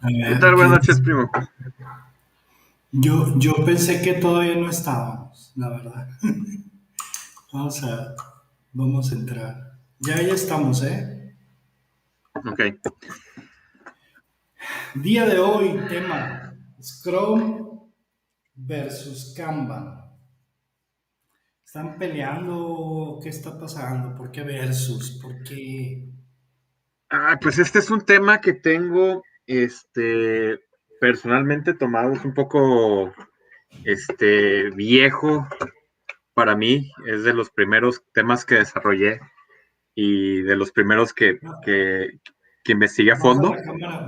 A ¿Qué ver, tal? ¿qué Buenas noches, dice? primo. Yo pensé que todavía no estábamos, la verdad. Vamos a, vamos a entrar. Ya estamos, ¿eh? Ok. Día de hoy, tema, Scrum versus Kanban. ¿Están peleando? ¿Qué está pasando? ¿Por qué versus? ¿Por qué? Pues este es un tema que tengo, personalmente tomado, es un poco, viejo para mí. Es de los primeros temas que desarrollé y de los primeros que investigué a fondo.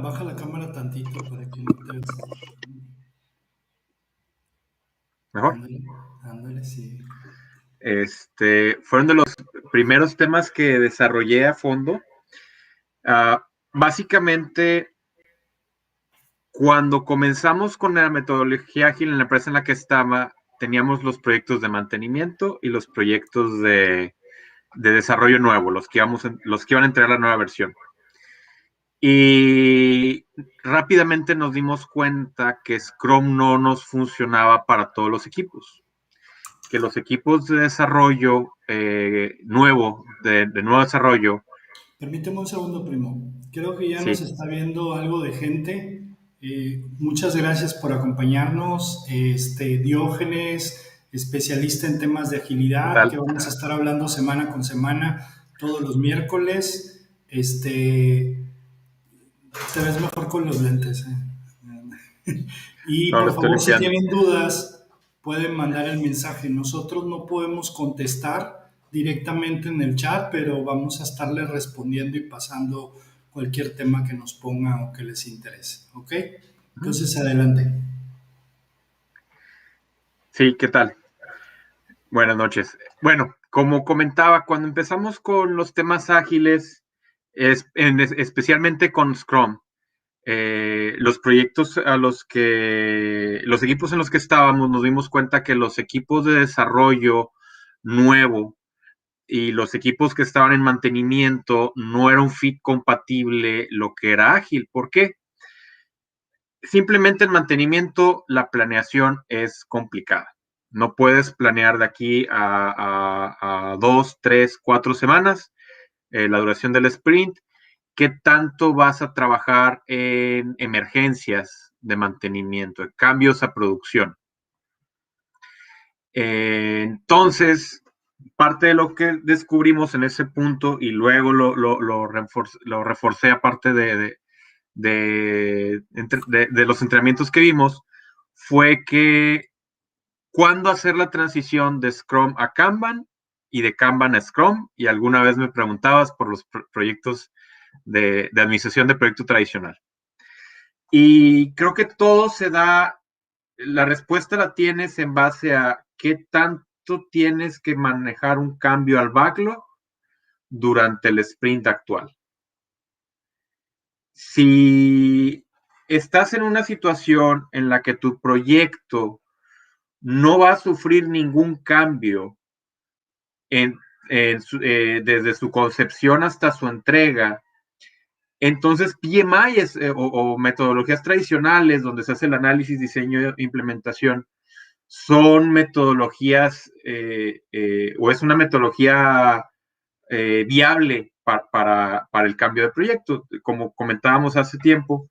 Baja la cámara tantito para que no te veas. Mejor. Ándale, ándale, sí. Fueron de los primeros temas que desarrollé a fondo. Básicamente, cuando comenzamos con la metodología ágil en la empresa en la que estaba, teníamos los proyectos de mantenimiento y los proyectos de desarrollo nuevo, los que iban a entregar la nueva versión. Y rápidamente nos dimos cuenta que Scrum no nos funcionaba para todos los equipos, que los equipos de desarrollo de nuevo desarrollo, Permíteme un segundo, primo. Creo que ya nos sí, está viendo algo de gente. Muchas gracias por acompañarnos. Diógenes, especialista en temas de ¿qué agilidad, que tal? vamos a estar hablando semana con semana, todos los miércoles. Te ves mejor con los lentes. Y No, lo por estoy favor, si limpiando. tienen dudas, pueden mandar el mensaje. Nosotros no podemos contestar directamente en el chat, pero vamos a estarles respondiendo y pasando cualquier tema que nos pongan o que les interese. ¿Ok? Entonces, adelante. Sí, ¿qué tal? Buenas noches. Bueno, como comentaba, cuando empezamos con los temas ágiles, especialmente con Scrum, los proyectos los equipos en los que estábamos, nos dimos cuenta que los equipos de desarrollo nuevo y los equipos que estaban en mantenimiento no era un fit compatible lo que era ágil. ¿Por qué? Simplemente en mantenimiento la planeación es complicada. No puedes planear de aquí a 2, 3, 4 semanas la duración del sprint. ¿Qué tanto vas a trabajar en emergencias de mantenimiento, en cambios a producción? Entonces, parte de lo que descubrimos en ese punto y luego lo reforcé aparte de los entrenamientos que vimos, fue que cuándo hacer la transición de Scrum a Kanban y de Kanban a Scrum. Y alguna vez me preguntabas por los proyectos de administración de proyecto tradicional. Y creo que todo se da, la respuesta la tienes en base a qué tanto tienes que manejar un cambio al backlog durante el sprint actual. Si estás en una situación en la que tu proyecto no va a sufrir ningún cambio en, desde su concepción hasta su entrega, entonces PMI o metodologías tradicionales donde se hace el análisis, diseño e implementación son metodologías o es una metodología viable para el cambio de proyecto. Como comentábamos hace tiempo,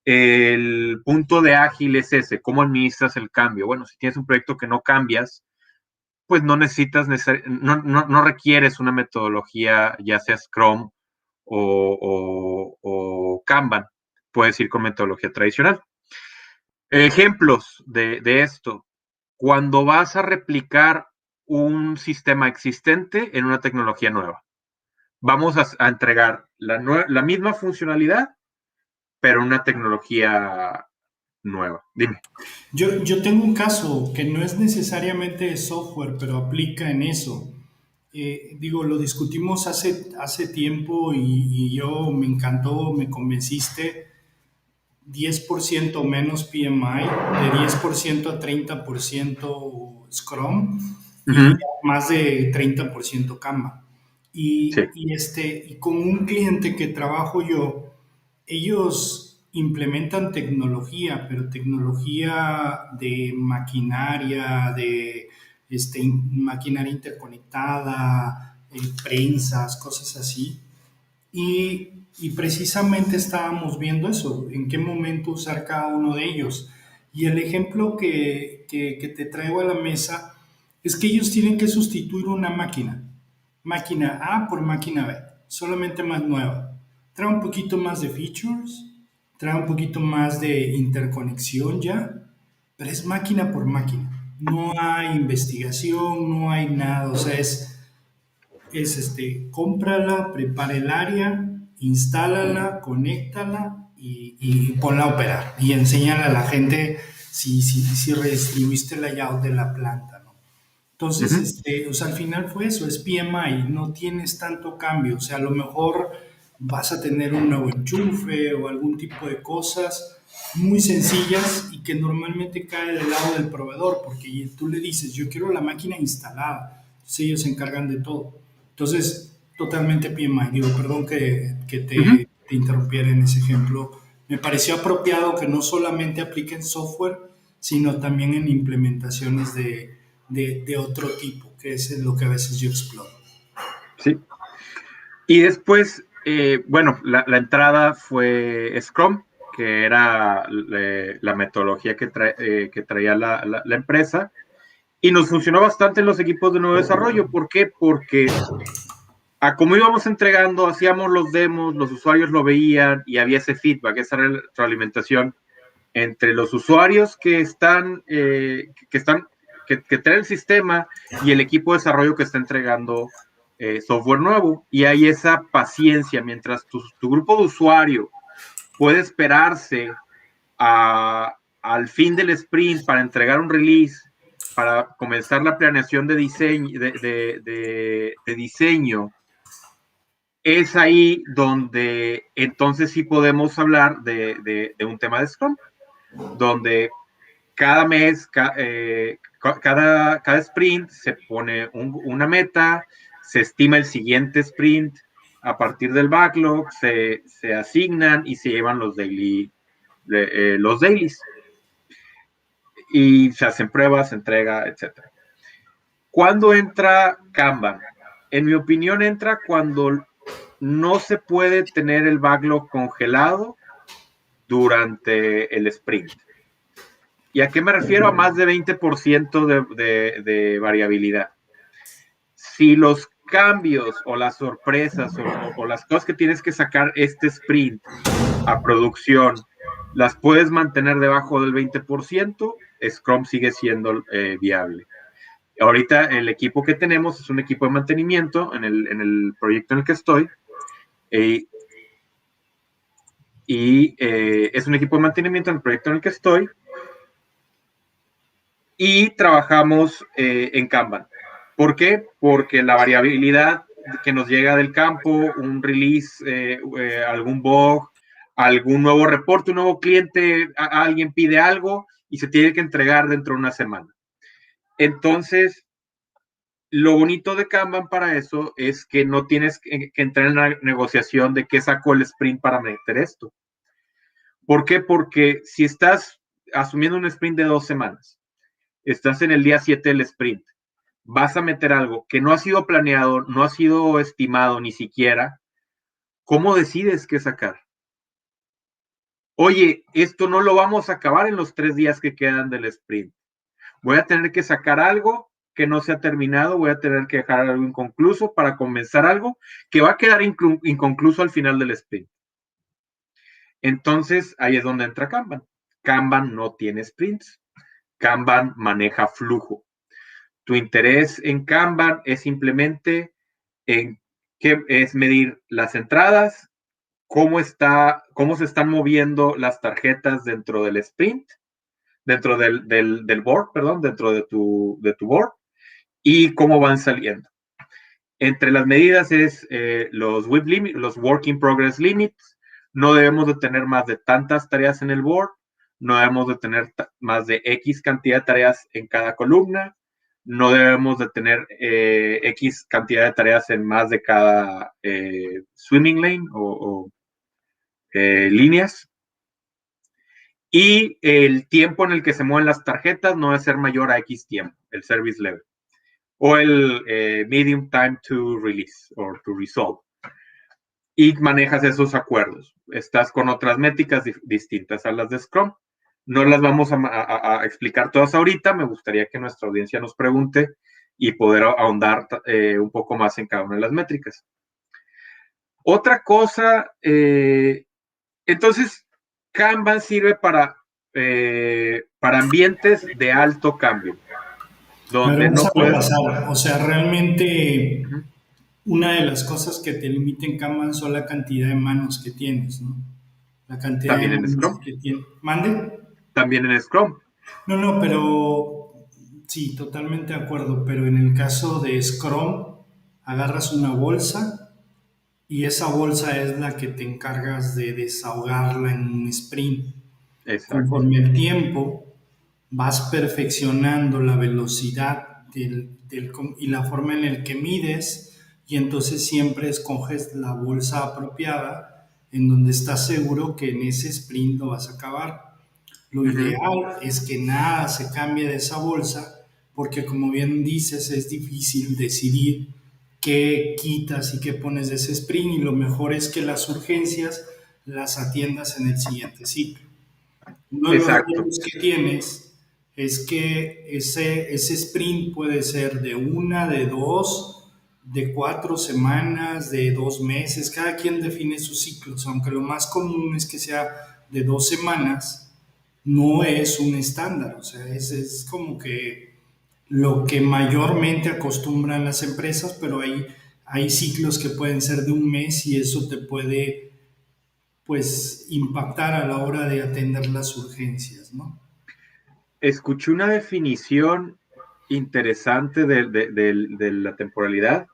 el punto de ágil es ese, ¿cómo administras el cambio? Bueno, si tienes un proyecto que no cambias, pues no necesitas, no requieres una metodología, ya sea Scrum o Kanban, puedes ir con metodología tradicional. Ejemplos de esto, cuando vas a replicar un sistema existente en una tecnología nueva. Vamos a entregar la misma funcionalidad, pero una tecnología nueva. Dime. Yo tengo un caso que no es necesariamente de software, pero aplica en eso. Digo, lo discutimos hace tiempo y yo me encantó, me convenciste. 10% menos PMI, de 10% a 30% Scrum Uh -huh. y más de 30% Kanban. Sí. Y con un cliente que trabajo yo, ellos implementan tecnología, pero tecnología de maquinaria, de maquinaria interconectada, prensas, cosas así. Y precisamente estábamos viendo eso, en qué momento usar cada uno de ellos. Y el ejemplo que te traigo a la mesa es que ellos tienen que sustituir una máquina. Máquina A por máquina B, solamente más nueva. Trae un poquito más de features, trae un poquito más de interconexión ya, pero es máquina por máquina. No hay investigación, no hay nada, o sea, cómprala, prepara el área, instálala, conéctala y ponla a operar. Y enséñale a la gente si redistribuiste el layout de la planta, ¿no? Entonces, Ujú. o sea, al final fue eso, es PMI, no tienes tanto cambio, o sea, a lo mejor vas a tener un nuevo enchufe o algún tipo de cosas muy sencillas y que normalmente cae del lado del proveedor, porque tú le dices, yo quiero la máquina instalada, entonces ellos se encargan de todo. Entonces, totalmente PMI, digo, perdón que Ujú. te interrumpiera en ese ejemplo, me pareció apropiado que no solamente apliquen software, sino también en implementaciones de otro tipo, que es lo que a veces yo exploro. Sí. Y después, bueno, la entrada fue Scrum, que era la metodología que traía la empresa, y nos funcionó bastante en los equipos de nuevo desarrollo. ¿Por qué? Porque a como íbamos entregando, hacíamos los demos, los usuarios lo veían y había ese feedback, esa retroalimentación entre los usuarios que traen el sistema y el equipo de desarrollo que está entregando software nuevo. Y hay esa paciencia mientras tu grupo de usuario puede esperarse al fin del sprint para entregar un release, para comenzar la planeación de diseño, de diseño. Es ahí donde entonces sí podemos hablar de un tema de Scrum, donde cada mes, cada sprint se pone una meta, se estima el siguiente sprint a partir del backlog, se asignan y se llevan los dailies y se hacen pruebas, se entrega, etcétera. ¿Cuándo entra Kanban? En mi opinión entra cuando no se puede tener el backlog congelado durante el sprint. ¿Y a qué me refiero? A más de 20% de variabilidad. Si los cambios o las sorpresas o las cosas que tienes que sacar este sprint a producción las puedes mantener debajo del 20%, Scrum sigue siendo viable. Ahorita el equipo que tenemos es un equipo de mantenimiento en el proyecto en el que estoy, eh, es un equipo de mantenimiento en el proyecto en el que estoy, y trabajamos en Kanban. ¿Por qué? Porque la variabilidad que nos llega del campo, un release, algún bug, algún nuevo reporte, un nuevo cliente, alguien pide algo y se tiene que entregar dentro de una semana. Entonces, lo bonito de Kanban para eso es que no tienes que entrar en la negociación de qué sacó el sprint para meter esto. ¿Por qué? Porque si estás asumiendo un sprint de 2 semanas, estás en el día 7 del sprint, vas a meter algo que no ha sido planeado, no ha sido estimado ni siquiera, ¿cómo decides qué sacar? Oye, esto no lo vamos a acabar en los 3 días que quedan del sprint. Voy a tener que sacar algo que no se ha terminado, voy a tener que dejar algo inconcluso para comenzar algo que va a quedar inconcluso al final del sprint. Entonces, ahí es donde entra Kanban. Kanban no tiene sprints. Kanban maneja flujo. Tu interés en Kanban es simplemente en qué es medir las entradas, cómo se están moviendo las tarjetas dentro del sprint, dentro del board, perdón, dentro de tu board, y cómo van saliendo. Entre las medidas es los WIP limit, los Working Progress Limits. No debemos de tener más de tantas tareas en el board, no debemos de tener más de X cantidad de tareas en cada columna, no debemos de tener X cantidad de tareas en más de cada swimming lane o líneas. Y el tiempo en el que se mueven las tarjetas no debe ser mayor a X tiempo, el service level. O el medium time to release o to resolve. Y manejas esos acuerdos. Estás con otras métricas distintas a las de Scrum. No las vamos a explicar todas ahorita. Me gustaría que nuestra audiencia nos pregunte y poder ahondar un poco más en cada una de las métricas. Otra cosa, entonces, Kanban sirve para ambientes de alto cambio, Pero donde vamos no a puedes... repasar. O sea, realmente una de las cosas que te limita en Kanban son la cantidad de manos que tienes, ¿no? La cantidad de También en manos Scrum, que tienes. ¿Mande? también en Scrum. No, no, pero sí, totalmente de acuerdo. Pero en el caso de Scrum, agarras una bolsa y esa bolsa es la que te encargas de desahogarla en un sprint. Exacto. Conforme el tiempo vas perfeccionando la velocidad y la forma en la que mides y entonces siempre escoges la bolsa apropiada en donde estás seguro que en ese sprint lo vas a acabar. Lo ideal es que nada se cambie de esa bolsa porque como bien dices es difícil decidir qué quitas y qué pones de ese sprint y lo mejor es que las urgencias las atiendas en el siguiente ciclo. Uno de los Exacto. retos que tienes es que ese sprint puede ser de una, de dos, de 4 semanas, de 2 meses. Cada quien define sus ciclos, aunque lo más común es que sea de 2 semanas, no es un estándar. O sea, es como que lo que mayormente acostumbran las empresas, pero hay ciclos que pueden ser de un mes y eso te puede pues impactar a la hora de atender las urgencias, ¿no? Escuché una definición interesante de la temporalidad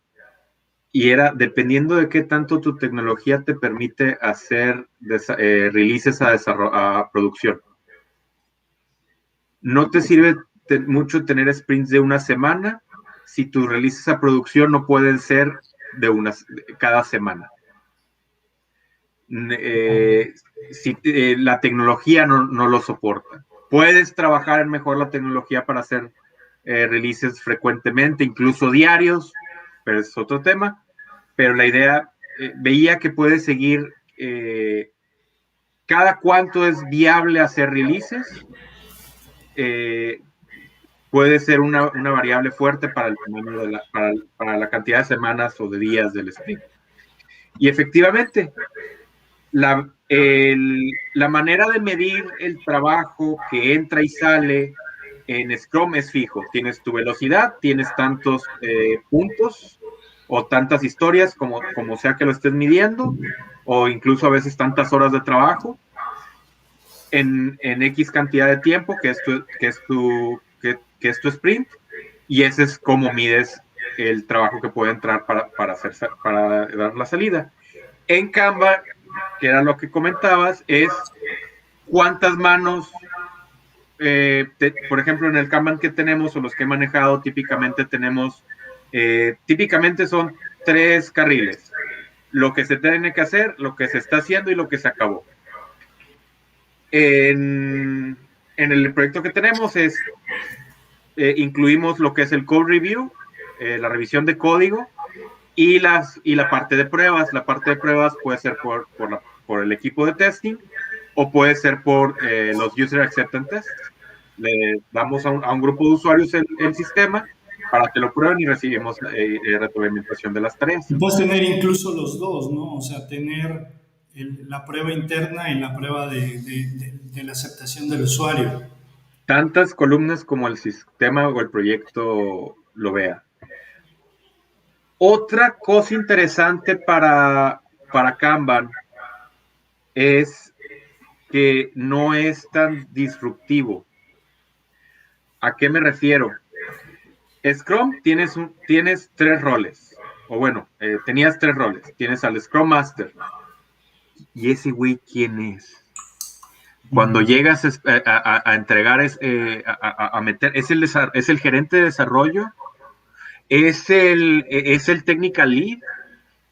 y era dependiendo de qué tanto tu tecnología te permite hacer releases a producción. No te sirve mucho tener sprints de una semana si tus releases a producción no pueden ser cada semana. Si la tecnología no lo soporta. Puedes trabajar mejor la tecnología para hacer releases frecuentemente, incluso diarios, pero es otro tema. Pero la idea, veía que puedes seguir cada cuánto es viable hacer releases. Puede ser una variable fuerte para el tamaño para la cantidad de semanas o de días del sprint. Y efectivamente, la manera de medir el trabajo que entra y sale en Scrum es fijo. Tienes tu velocidad, tienes tantos puntos o tantas historias como sea que lo estés midiendo, o incluso a veces tantas horas de trabajo en X cantidad de tiempo, que es tu sprint, y ese es como mides el trabajo que puede entrar para dar la salida. En Canva, que era lo que comentabas, es cuántas manos, por ejemplo, en el Kanban que tenemos o los que he manejado, típicamente son 3 carriles. Lo que se tiene que hacer, lo que se está haciendo y lo que se acabó. En el proyecto que tenemos incluimos lo que es el code review, la revisión de código, y la parte de pruebas. La parte de pruebas puede ser por el equipo de testing o puede ser por los user acceptance tests. Le damos a un grupo de usuarios el sistema para que lo prueben y recibimos retroalimentación de las tareas. Y puedes tener incluso los dos, ¿no? O sea, tener la prueba interna y la prueba de la aceptación del usuario. Tantas columnas como el sistema o el proyecto lo vea. Otra cosa interesante para Kanban es que no es tan disruptivo. ¿A qué me refiero? Scrum tienes 3 roles, o bueno, tenías 3 roles. Tienes al Scrum Master. ¿Y ese güey quién es? Cuando llegas a entregar, a meter, es el gerente de desarrollo, es el technical lead,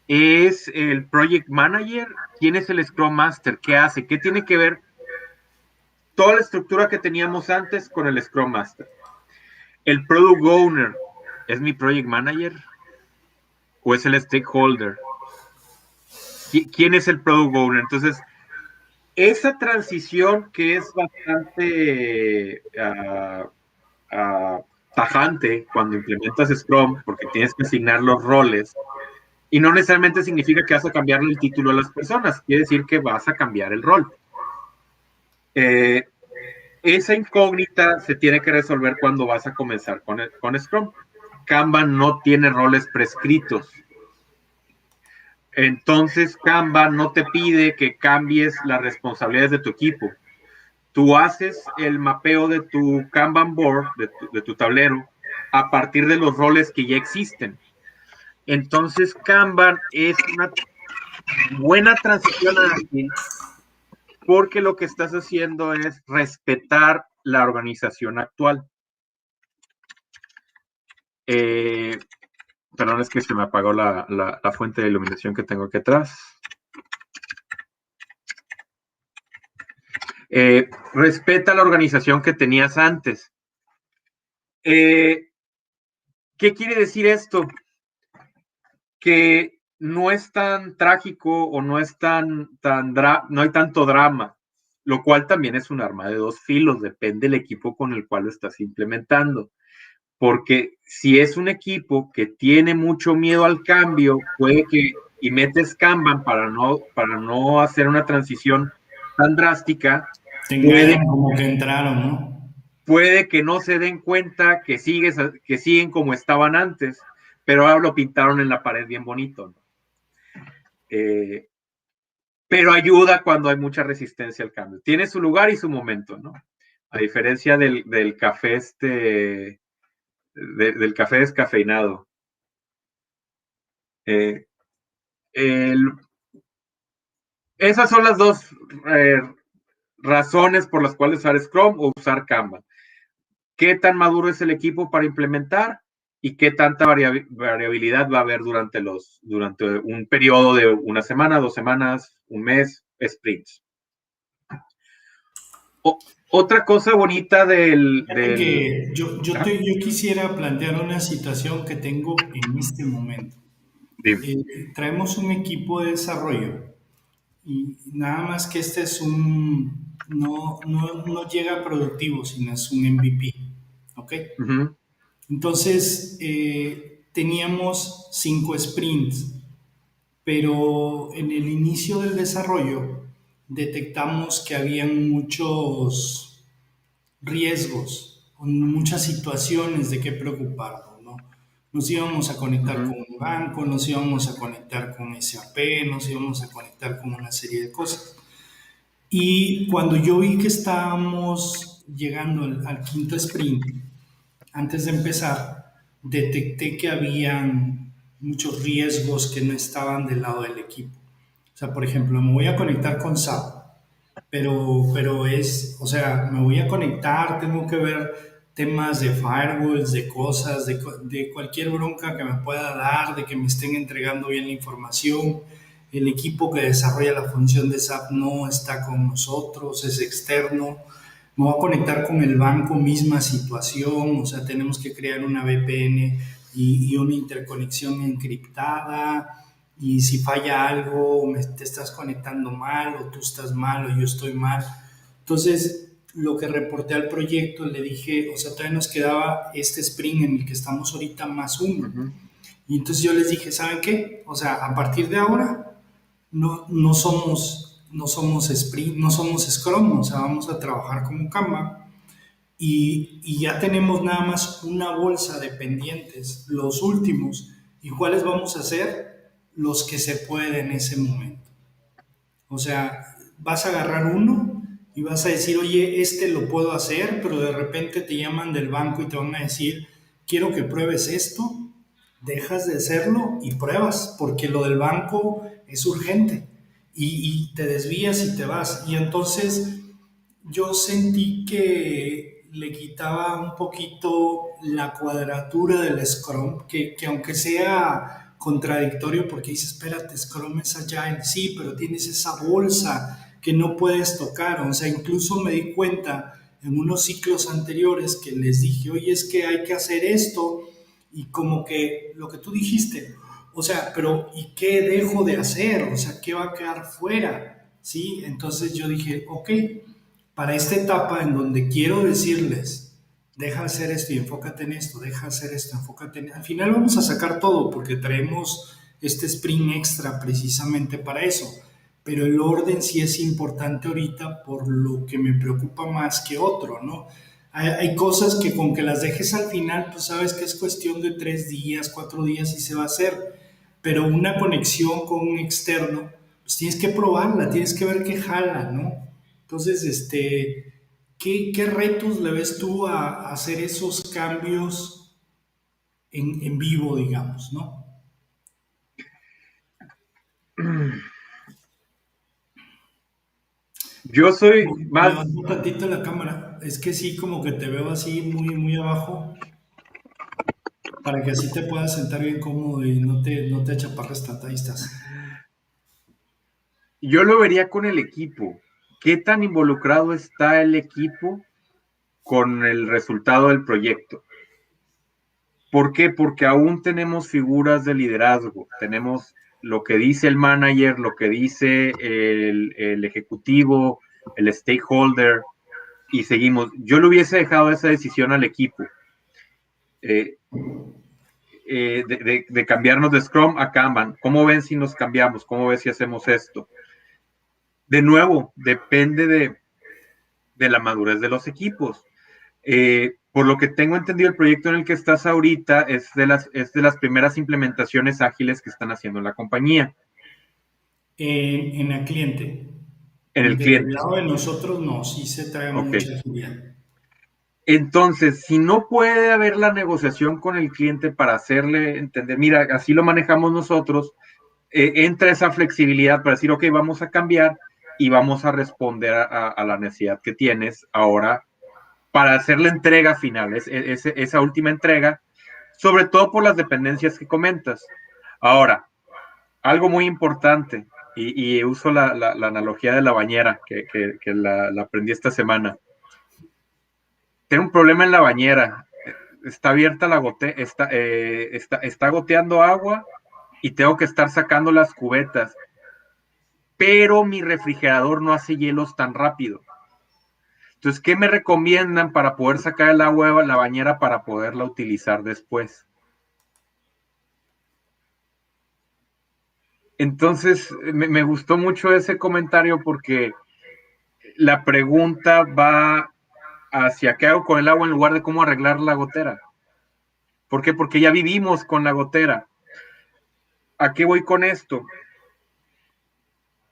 es el project manager. ¿Quién es el Scrum Master? ¿Qué hace? ¿Qué tiene que ver toda la estructura que teníamos antes con el Scrum Master. El Product Owner, ¿es mi Project Manager o es el Stakeholder? ¿Quién es el Product Owner? Entonces, esa transición que es bastante tajante cuando implementas Scrum, porque tienes que asignar los roles, y no necesariamente significa que vas a cambiarle el título a las personas, quiere decir que vas a cambiar el rol. Esa incógnita se tiene que resolver cuando vas a comenzar con Scrum. Kanban no tiene roles prescritos. Entonces, Kanban no te pide que cambies las responsabilidades de tu equipo. Tú haces el mapeo de tu Kanban board, de tu tablero, a partir de los roles que ya existen. Entonces, Kanban es una buena transición ágil porque lo que estás haciendo es respetar la organización actual. Perdón, es que se me apagó la fuente de iluminación que tengo aquí atrás. Respeta la organización que tenías antes. ¿Qué quiere decir esto? Que no es tan trágico o no es no hay tanto drama, lo cual también es un arma de dos filos, depende del equipo con el cual lo estás implementando. Porque si es un equipo que tiene mucho miedo al cambio, puede que, y metes Kanban para no hacer una transición tan drástica, Te engañan como que entraron, ¿no? puede que no se den cuenta que siguen como estaban antes, pero ahora lo pintaron en la pared bien bonito, ¿no? Pero ayuda cuando hay mucha resistencia al cambio. Tiene su lugar y su momento, ¿no? A diferencia del café del café descafeinado. Esas son las dos razones por las cuales usar Scrum o usar Kanban. ¿Qué tan maduro es el equipo para implementar? Y qué tanta variabilidad va a haber durante un periodo de una semana, 2 semanas, un mes, sprints. Otra cosa bonita Que yo quisiera plantear una situación que tengo en este momento. Traemos un equipo de desarrollo y nada más que este es no llega productivo, sino es un MVP. ¿Ok? Uh-huh. Entonces, teníamos 5 sprints, pero en el inicio del desarrollo detectamos que habían muchos riesgos, muchas situaciones de qué preocuparnos, ¿no? Nos íbamos a conectar Uh-huh. con un banco, nos íbamos a conectar con SAP, nos íbamos a conectar con una serie de cosas. Y cuando yo vi que estábamos llegando al quinto sprint, antes de empezar, detecté que habían muchos riesgos que no estaban del lado del equipo. O sea, por ejemplo, me voy a conectar con SAP, pero o sea, me voy a conectar, tengo que ver temas de firewalls, de cosas, de cualquier bronca que me pueda dar, de que me estén entregando bien la información. El equipo que desarrolla la función de SAP no está con nosotros, es externo. Me voy a conectar con el banco, misma situación, o sea, tenemos que crear una VPN y una interconexión encriptada, y si falla algo, te estás conectando mal, o tú estás mal, o yo estoy mal. Entonces, lo que reporté al proyecto, le dije, o sea, todavía nos quedaba este sprint en el que estamos ahorita más uno. Uh-huh. Y entonces yo les dije, ¿saben qué? O sea, a partir de ahora no somos sprint, no somos Scrum, o sea, vamos a trabajar como Kanban. Y ya tenemos nada más una bolsa de pendientes, los últimos. ¿Y cuáles vamos a hacer? Los que se pueden en ese momento. O sea, vas a agarrar uno y vas a decir, oye, este lo puedo hacer, pero de repente te llaman del banco y te van a decir, quiero que pruebes esto. Dejas de hacerlo y pruebas, porque lo del banco es urgente. Y te desvías y te vas. Y entonces yo sentí que le quitaba un poquito la cuadratura del Scrum, que aunque sea contradictorio, porque dice, espérate, Scrum es Agile, sí, pero tienes esa bolsa que no puedes tocar. O sea, incluso me di cuenta en unos ciclos anteriores que les dije, oye, es que hay que hacer esto, y como que lo que tú dijiste, o sea, pero ¿y qué dejo de hacer? O sea, ¿qué va a quedar fuera? ¿Sí? Entonces yo dije, ok, para esta etapa en donde quiero decirles, deja de hacer esto y enfócate en esto, deja de hacer esto, enfócate en... Al final vamos a sacar todo porque traemos este sprint extra precisamente para eso, pero el orden sí es importante ahorita por lo que me preocupa más que otro, ¿no? Hay cosas que con que las dejes al final, pues sabes que es cuestión de 3 días, 4 días y se va a hacer, pero una conexión con un externo, pues tienes que probarla, tienes que ver qué jala, ¿no? Entonces, ¿qué retos le ves tú a hacer esos cambios en vivo, digamos, ¿no? Yo soy más, Levanta un tantito la cámara. Es que sí, como que te veo así muy, muy abajo, para que así te puedas sentar bien cómodo y no te achaparres tanto. Ahí estás. yo lo vería con el equipo. ¿Qué tan involucrado está el equipo con el resultado del proyecto? ¿Por qué? Porque aún tenemos figuras de liderazgo, tenemos lo que dice el manager, lo que dice el ejecutivo, el stakeholder, y seguimos. Yo le hubiese dejado esa decisión al equipo, eh, de cambiarnos de Scrum a Kanban. ¿Cómo ven si nos cambiamos? ¿Cómo ven si hacemos esto? De nuevo, depende de la madurez de los equipos. Por lo que tengo entendido, el proyecto en el que estás ahorita es de las primeras implementaciones ágiles que están haciendo en la compañía, En el cliente. en el Del cliente. lado de nosotros, no, sí se trae Ok. mucha agilidad. Entonces, si no puede haber la negociación con el cliente para hacerle entender, mira, así lo manejamos nosotros, entra esa flexibilidad para decir, ok, vamos a cambiar y vamos a responder a la necesidad que tienes ahora para hacer la entrega final, esa última entrega, sobre todo por las dependencias que comentas. Ahora, algo muy importante, y uso la analogía de la bañera que la aprendí esta semana. Tengo un problema en la bañera, está abierta la gote, está goteando agua y tengo que estar sacando las cubetas, pero mi refrigerador no hace hielos tan rápido. Entonces, ¿qué me recomiendan para poder sacar el agua de la bañera para poderla utilizar después? Entonces, me gustó mucho ese comentario porque la pregunta va hacia qué hago con el agua en lugar de cómo arreglar la gotera. ¿Por qué? Porque ya vivimos con la gotera. ¿A qué voy con esto?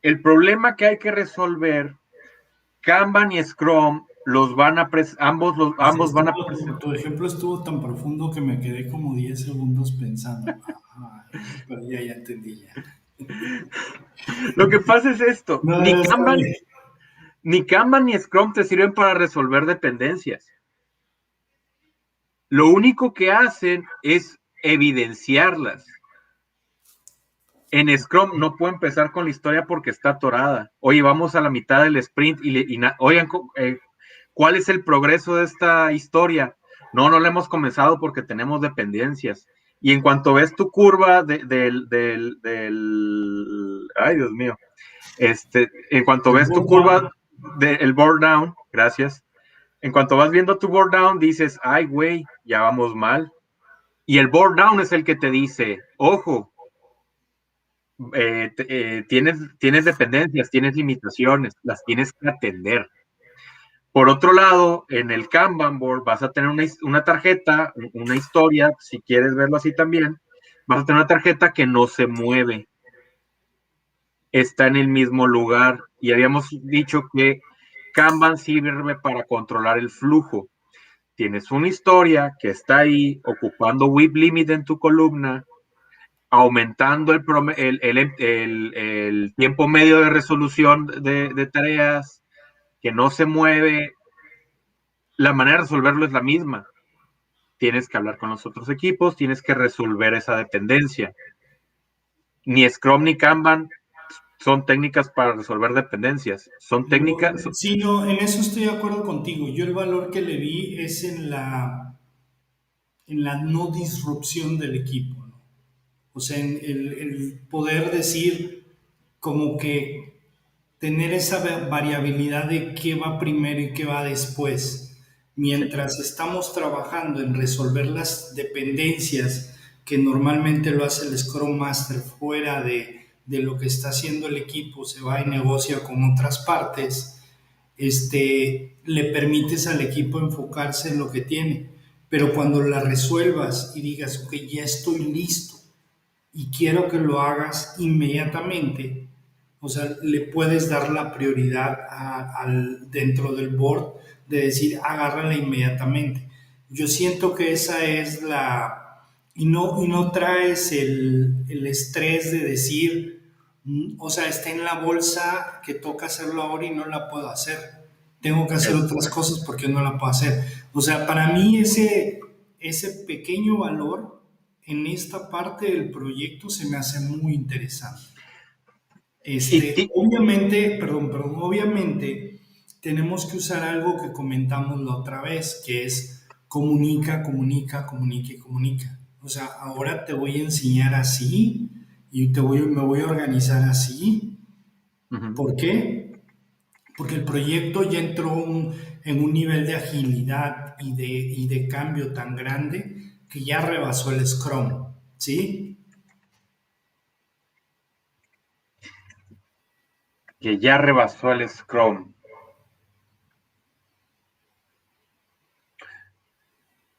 El problema que hay que resolver, Kanban y Scrum los van a ambos van a presentar. Tu ejemplo estuvo tan profundo que me quedé como 10 segundos pensando. Ajá, pero ya entendí ya. Lo que pasa es esto, No, ni no, está Kanban, bien. ni Kanban ni Scrum te sirven para resolver dependencias. Lo único que hacen es evidenciarlas. En Scrum no puedo empezar con la historia porque está atorada. Oye, vamos a la mitad del sprint oigan, ¿cuál es el progreso de esta historia? No la hemos comenzado porque tenemos dependencias. Y en cuanto ves tu curva ay Dios mío, en cuanto El ves tu burn curva down. del board down, gracias, en cuanto vas viendo tu board down, dices, ay güey, ya vamos mal. Y el board down es el que te dice, ojo, tienes dependencias, tienes limitaciones, las tienes que atender. Por otro lado, en el Kanban board vas a tener una tarjeta, una historia, si quieres verlo así también, vas a tener una tarjeta que no se mueve, está en el mismo lugar. Y habíamos dicho que Kanban sirve para controlar el flujo. Tienes una historia que está ahí ocupando WIP limit en tu columna, aumentando el tiempo medio de resolución de tareas, que no se mueve. La manera de resolverlo es la misma. Tienes que hablar con los otros equipos, tienes que resolver esa dependencia. Ni Scrum ni Kanban son técnicas para resolver dependencias. Son técnicas. Sí, no, en eso estoy de acuerdo contigo. Yo el valor que le vi es en la no disrupción del equipo, ¿no? O sea, en el poder decir como que tener esa variabilidad de qué va primero y qué va después. Sí, Mientras estamos trabajando en resolver las dependencias que normalmente lo hace el Scrum Master fuera de lo que está haciendo el equipo, se va y negocia con otras partes, le permites al equipo enfocarse en lo que tiene. Pero cuando la resuelvas y digas, ok, ya estoy listo y quiero que lo hagas inmediatamente, o sea, le puedes dar la prioridad dentro del board de decir, agárrala inmediatamente. Yo siento que esa es la... y no traes el estrés de decir, o sea, está en la bolsa que toca hacerlo ahora y no la puedo hacer. Tengo que hacer es otras correcto. cosas porque no la puedo hacer. O sea, para mí ese pequeño valor en esta parte del proyecto se me hace muy interesante. Y ti- Obviamente, perdón, obviamente tenemos que usar algo que comentamos la otra vez, que es comunica, comunica, comunica y comunica. O sea, ahora te voy a enseñar así y me voy a organizar así. Ujú. ¿Por qué? Porque el proyecto ya entró en un nivel de agilidad y de cambio tan grande que ya rebasó el Scrum, ¿sí? Que ya rebasó el Scrum.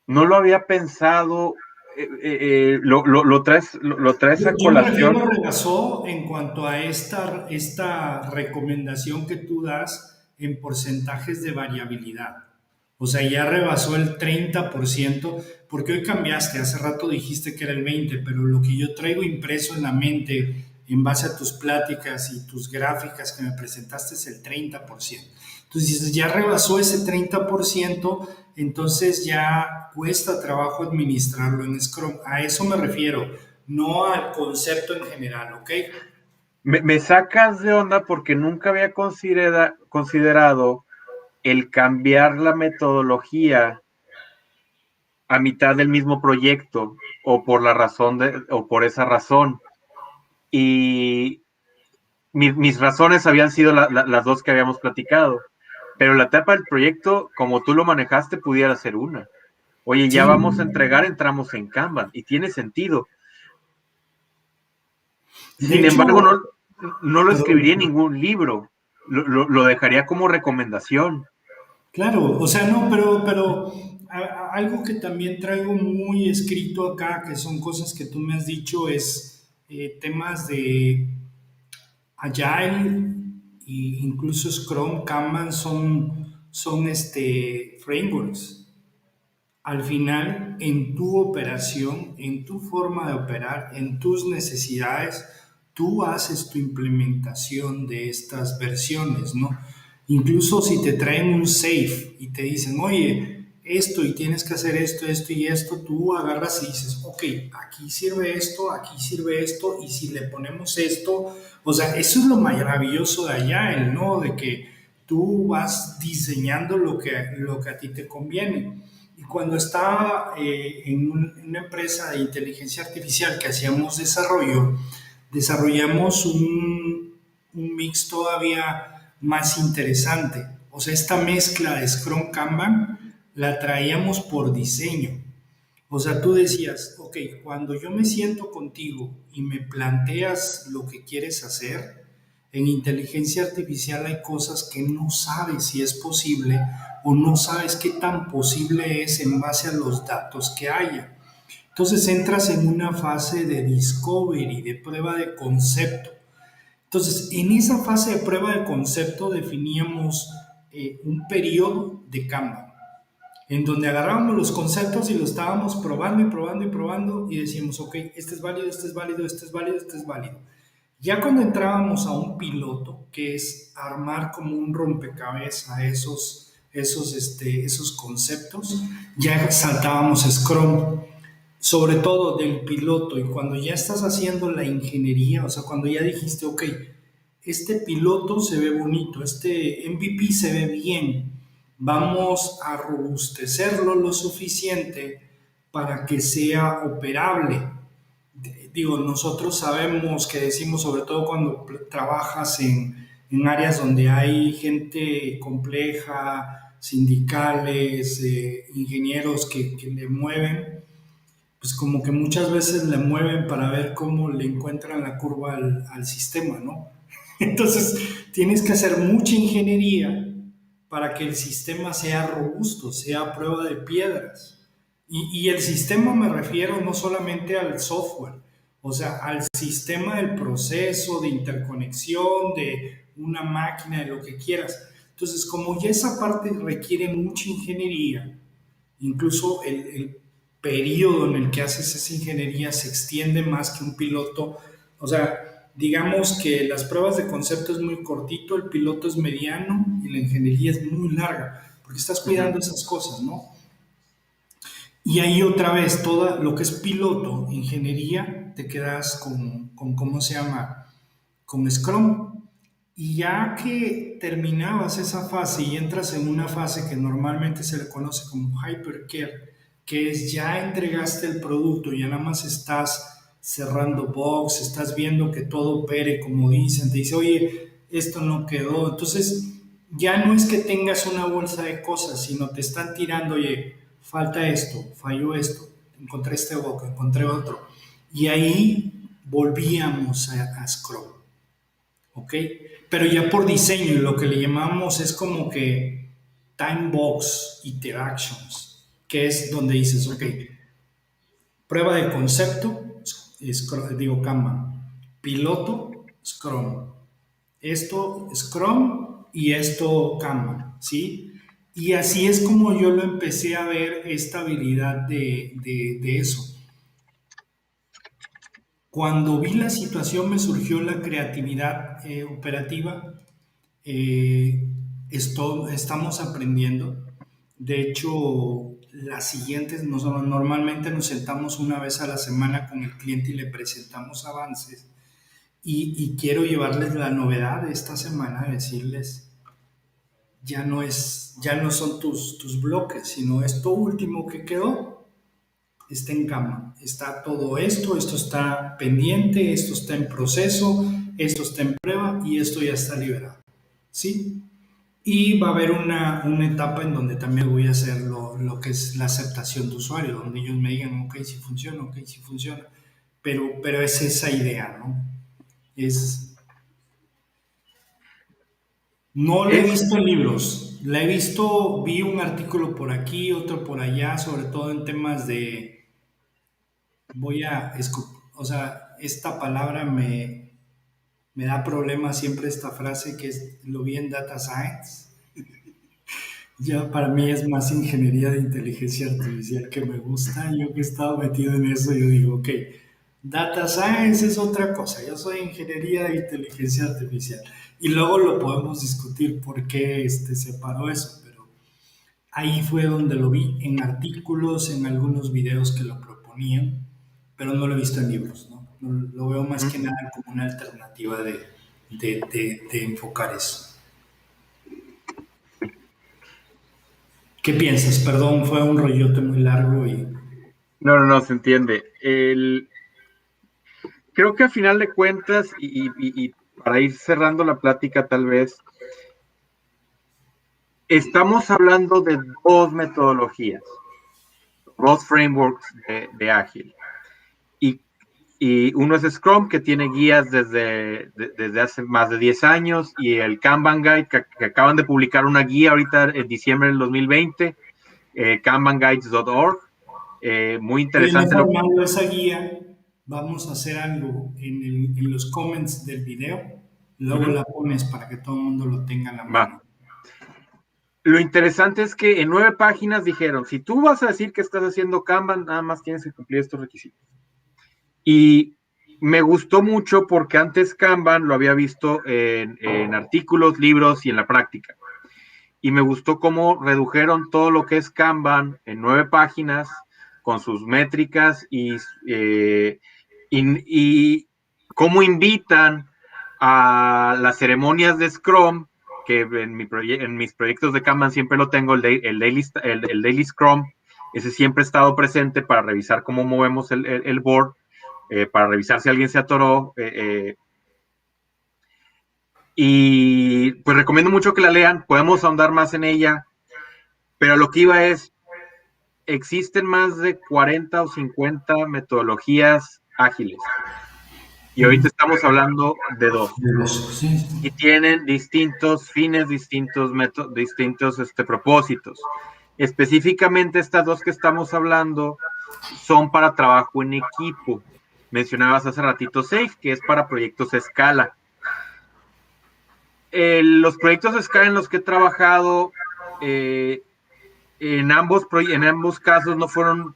No lo había pensado. Lo traes a Yo me refiero colación. a rebasó en cuanto a esta recomendación que tú das en porcentajes de variabilidad. O sea, ya rebasó el 30%, porque hoy cambiaste, hace rato dijiste que era el 20%, pero lo que yo traigo impreso en la mente en base a tus pláticas y tus gráficas que me presentaste es el 30%. Entonces dices, ya rebasó ese 30%, entonces ya cuesta trabajo administrarlo en Scrum. A eso me refiero, no al concepto en general, ¿ok? Me sacas de onda porque nunca había considerado el cambiar la metodología a mitad del mismo proyecto o por la razón o por esa razón. Y mis razones habían sido las dos que habíamos platicado. Pero la etapa del proyecto, como tú lo manejaste, pudiera ser una. Oye, ya Sí, vamos a entregar, entramos en Kanban y tiene sentido. de Sin hecho, embargo, no lo escribiría en perdón, ningún libro. Lo dejaría como recomendación. claro, o sea, no, pero algo que también traigo muy escrito acá, que son cosas que tú me has dicho, es temas de Agile e incluso Scrum, Kanban son frameworks. Al final, en tu operación, en tu forma de operar, en tus necesidades, tú haces tu implementación de estas versiones, ¿no? Incluso si te traen un safe y te dicen, oye, esto y tienes que hacer esto, esto y esto, tú agarras y dices, ok, aquí sirve esto, y si le ponemos esto, o sea, eso es lo maravilloso de allá, el no, de que tú vas diseñando lo que a ti te conviene. Y cuando estaba en una empresa de inteligencia artificial que hacíamos desarrollo, desarrollamos un mix todavía más interesante. O sea, esta mezcla de Scrum Kanban la traíamos por diseño. O sea, tú decías, ok, cuando yo me siento contigo y me planteas lo que quieres hacer, en inteligencia artificial hay cosas que no sabes si es posible o no sabes qué tan posible es en base a los datos que haya. Entonces entras en una fase de discovery, de prueba de concepto. Entonces, en esa fase de prueba de concepto definíamos un periodo de Kanban en donde agarrábamos los conceptos y los estábamos probando y probando y probando y decíamos, ok, este es válido, este es válido, este es válido, este es válido. Ya cuando entrábamos a un piloto, que es armar como un rompecabezas esos conceptos, ya saltábamos Scrum, sobre todo del piloto, y cuando ya estás haciendo la ingeniería, o sea, cuando ya dijiste, ok, este piloto se ve bonito, este MVP se ve bien, vamos a robustecerlo lo suficiente para que sea operable. Digo, nosotros sabemos que decimos, sobre todo cuando trabajas en áreas donde hay gente compleja, sindicales, ingenieros que le mueven, pues como que muchas veces le mueven para ver cómo le encuentran la curva al sistema, ¿no? Entonces, tienes que hacer mucha ingeniería para que el sistema sea robusto, sea a prueba de piedras. Y el sistema me refiero no solamente al software, o sea, al sistema del proceso, de interconexión, de una máquina, de lo que quieras. Entonces, como ya esa parte requiere mucha ingeniería, incluso el periodo en el que haces esa ingeniería se extiende más que un piloto. O sea, digamos que las pruebas de concepto es muy cortito, el piloto es mediano y la ingeniería es muy larga, porque estás Ujú. cuidando esas cosas, ¿no? Y ahí otra vez, todo lo que es piloto, ingeniería, te quedas con ¿cómo se llama? Con Scrum. Y ya que terminabas esa fase y entras en una fase que normalmente se le conoce como hypercare, que es ya entregaste el producto, ya nada más estás cerrando box, estás viendo que todo opere como dicen, te dice, oye, esto no quedó. Entonces, ya no es que tengas una bolsa de cosas, sino te están tirando, oye, falta esto, falló esto, encontré este bug, encontré otro. Y ahí volvíamos a Scrum. ¿Ok? Pero ya por diseño, y lo que le llamamos es como que time box interactions, que es donde dices, ok, Ujú. prueba de concepto, digo Kanban, piloto, Scrum, esto Scrum y esto Kanban, ¿sí? Y así es como yo lo empecé a ver esta habilidad de eso. Cuando vi la situación me surgió la creatividad operativa. Eh, estamos aprendiendo. De hecho, las siguientes, normalmente nos sentamos una vez a la semana con el cliente y le presentamos avances. Y quiero llevarles la novedad de esta semana, decirles, ya no son tus bloques, sino esto último que quedó, está en cama. Está todo esto, esto está pendiente, esto está en proceso, esto está en prueba y esto ya está liberado. ¿Sí? Y va a haber una etapa en donde también voy a hacer lo que es la aceptación de usuario, donde ellos me digan, ok, si funciona, ok, si funciona. Pero es esa idea, ¿no? Es, no la he Es, visto en libros, la he visto, vi un artículo por aquí, otro por allá, sobre todo en temas de, o sea, esta palabra me da problemas siempre esta frase que es, lo vi en Data Science. Ya para mí es más ingeniería de inteligencia artificial que me gusta. Yo que he estado metido en eso, yo digo, ok, data science es otra cosa. Yo soy ingeniería de inteligencia artificial. Y luego lo podemos discutir por qué separó eso. Pero ahí fue donde lo vi, en artículos, en algunos videos que lo proponían, pero no lo he visto en libros, ¿no? Lo veo más ujú. que nada como una alternativa de enfocar eso. ¿Qué piensas? Perdón, fue un rollote muy largo y No, no, no, se entiende. Creo que a final de cuentas, y para ir cerrando la plática tal vez, estamos hablando de dos metodologías, dos frameworks de Ágil. Y, y uno es Scrum, que tiene guías desde hace más de 10 años, y el Kanban Guide, que acaban de publicar una guía ahorita en diciembre del 2020, kanbanguides.org. Muy oye, interesante mejor lo mando esa guía. Vamos a hacer algo en los comments del video. Luego uh-huh, la pones para que todo el mundo lo tenga a la va. mano. Lo interesante es que en 9 páginas dijeron, si tú vas a decir que estás haciendo Kanban, nada más tienes que cumplir estos requisitos. Y me gustó mucho porque antes Kanban lo había visto en artículos, libros y en la práctica. Y me gustó cómo redujeron todo lo que es Kanban en 9 páginas con sus métricas y cómo invitan a las ceremonias de Scrum, que en mis proyectos de Kanban siempre lo tengo, el daily Scrum, ese siempre ha estado presente para revisar cómo movemos el board, para revisar si alguien se atoró. Y pues recomiendo mucho que la lean, podemos ahondar más en ella, pero lo que iba es, existen más de 40 o 50 metodologías ágiles. Y ahorita estamos hablando de dos. Sí. Y tienen distintos fines, distintos métodos, distintos propósitos. Específicamente estas dos que estamos hablando son para trabajo en equipo. Mencionabas hace ratito SAFe, que es para proyectos a escala. Los proyectos a escala en los que he trabajado, en ambos casos no fueron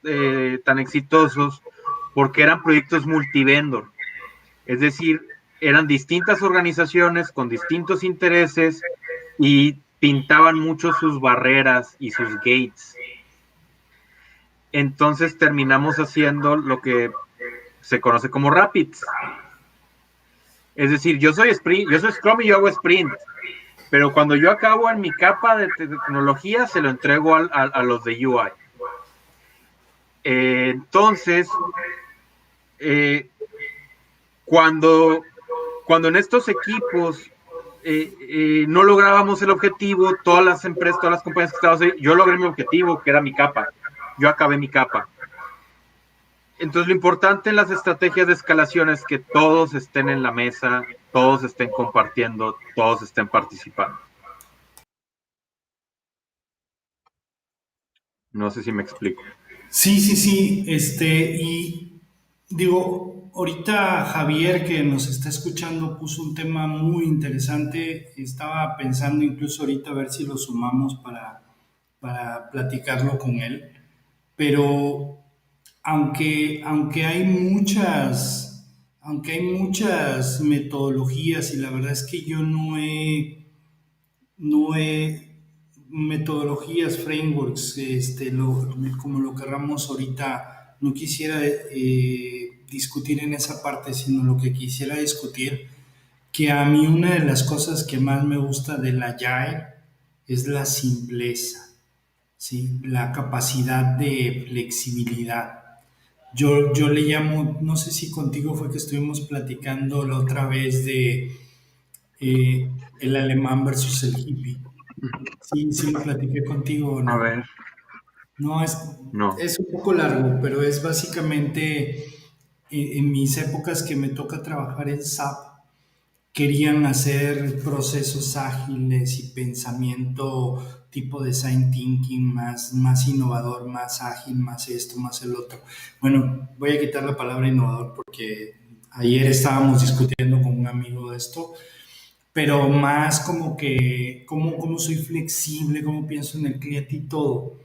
tan exitosos porque eran proyectos multivendor. Es decir, eran distintas organizaciones con distintos intereses y pintaban mucho sus barreras y sus gates. Entonces terminamos haciendo lo que se conoce como Rapids. Es decir, yo soy Scrum y yo hago Sprint, pero cuando yo acabo en mi capa de tecnología, se lo entrego a los de UI. Entonces, cuando en estos equipos no lográbamos el objetivo, todas las empresas, todas las compañías que estaban ahí, yo logré mi objetivo, que era mi capa. Yo acabé mi capa. Entonces, lo importante en las estrategias de escalación es que todos estén en la mesa, todos estén compartiendo, todos estén participando. No sé si me explico. Sí, sí, sí. Y digo, ahorita Javier que nos está escuchando puso un tema muy interesante. Estaba pensando incluso ahorita a ver si lo sumamos para platicarlo con él. Pero aunque hay muchas metodologías y la verdad es que yo no he metodologías, frameworks, como lo querramos ahorita, no quisiera discutir en esa parte, sino lo que quisiera discutir, que a mí una de las cosas que más me gusta del Agile es la simpleza, ¿sí? La capacidad de flexibilidad. Yo le llamo, no sé si contigo fue que estuvimos platicando la otra vez de el alemán versus el hippie. Sí, sí lo platiqué contigo o A no. ver, No, no. es un poco largo, pero es básicamente en mis épocas que me toca trabajar en SAP, querían hacer procesos ágiles y pensamiento tipo design thinking más innovador, más ágil, más esto, más el otro. Bueno, voy a quitar la palabra innovador porque ayer estábamos discutiendo con un amigo de esto, pero más como que cómo soy flexible, cómo pienso en el cliente y todo.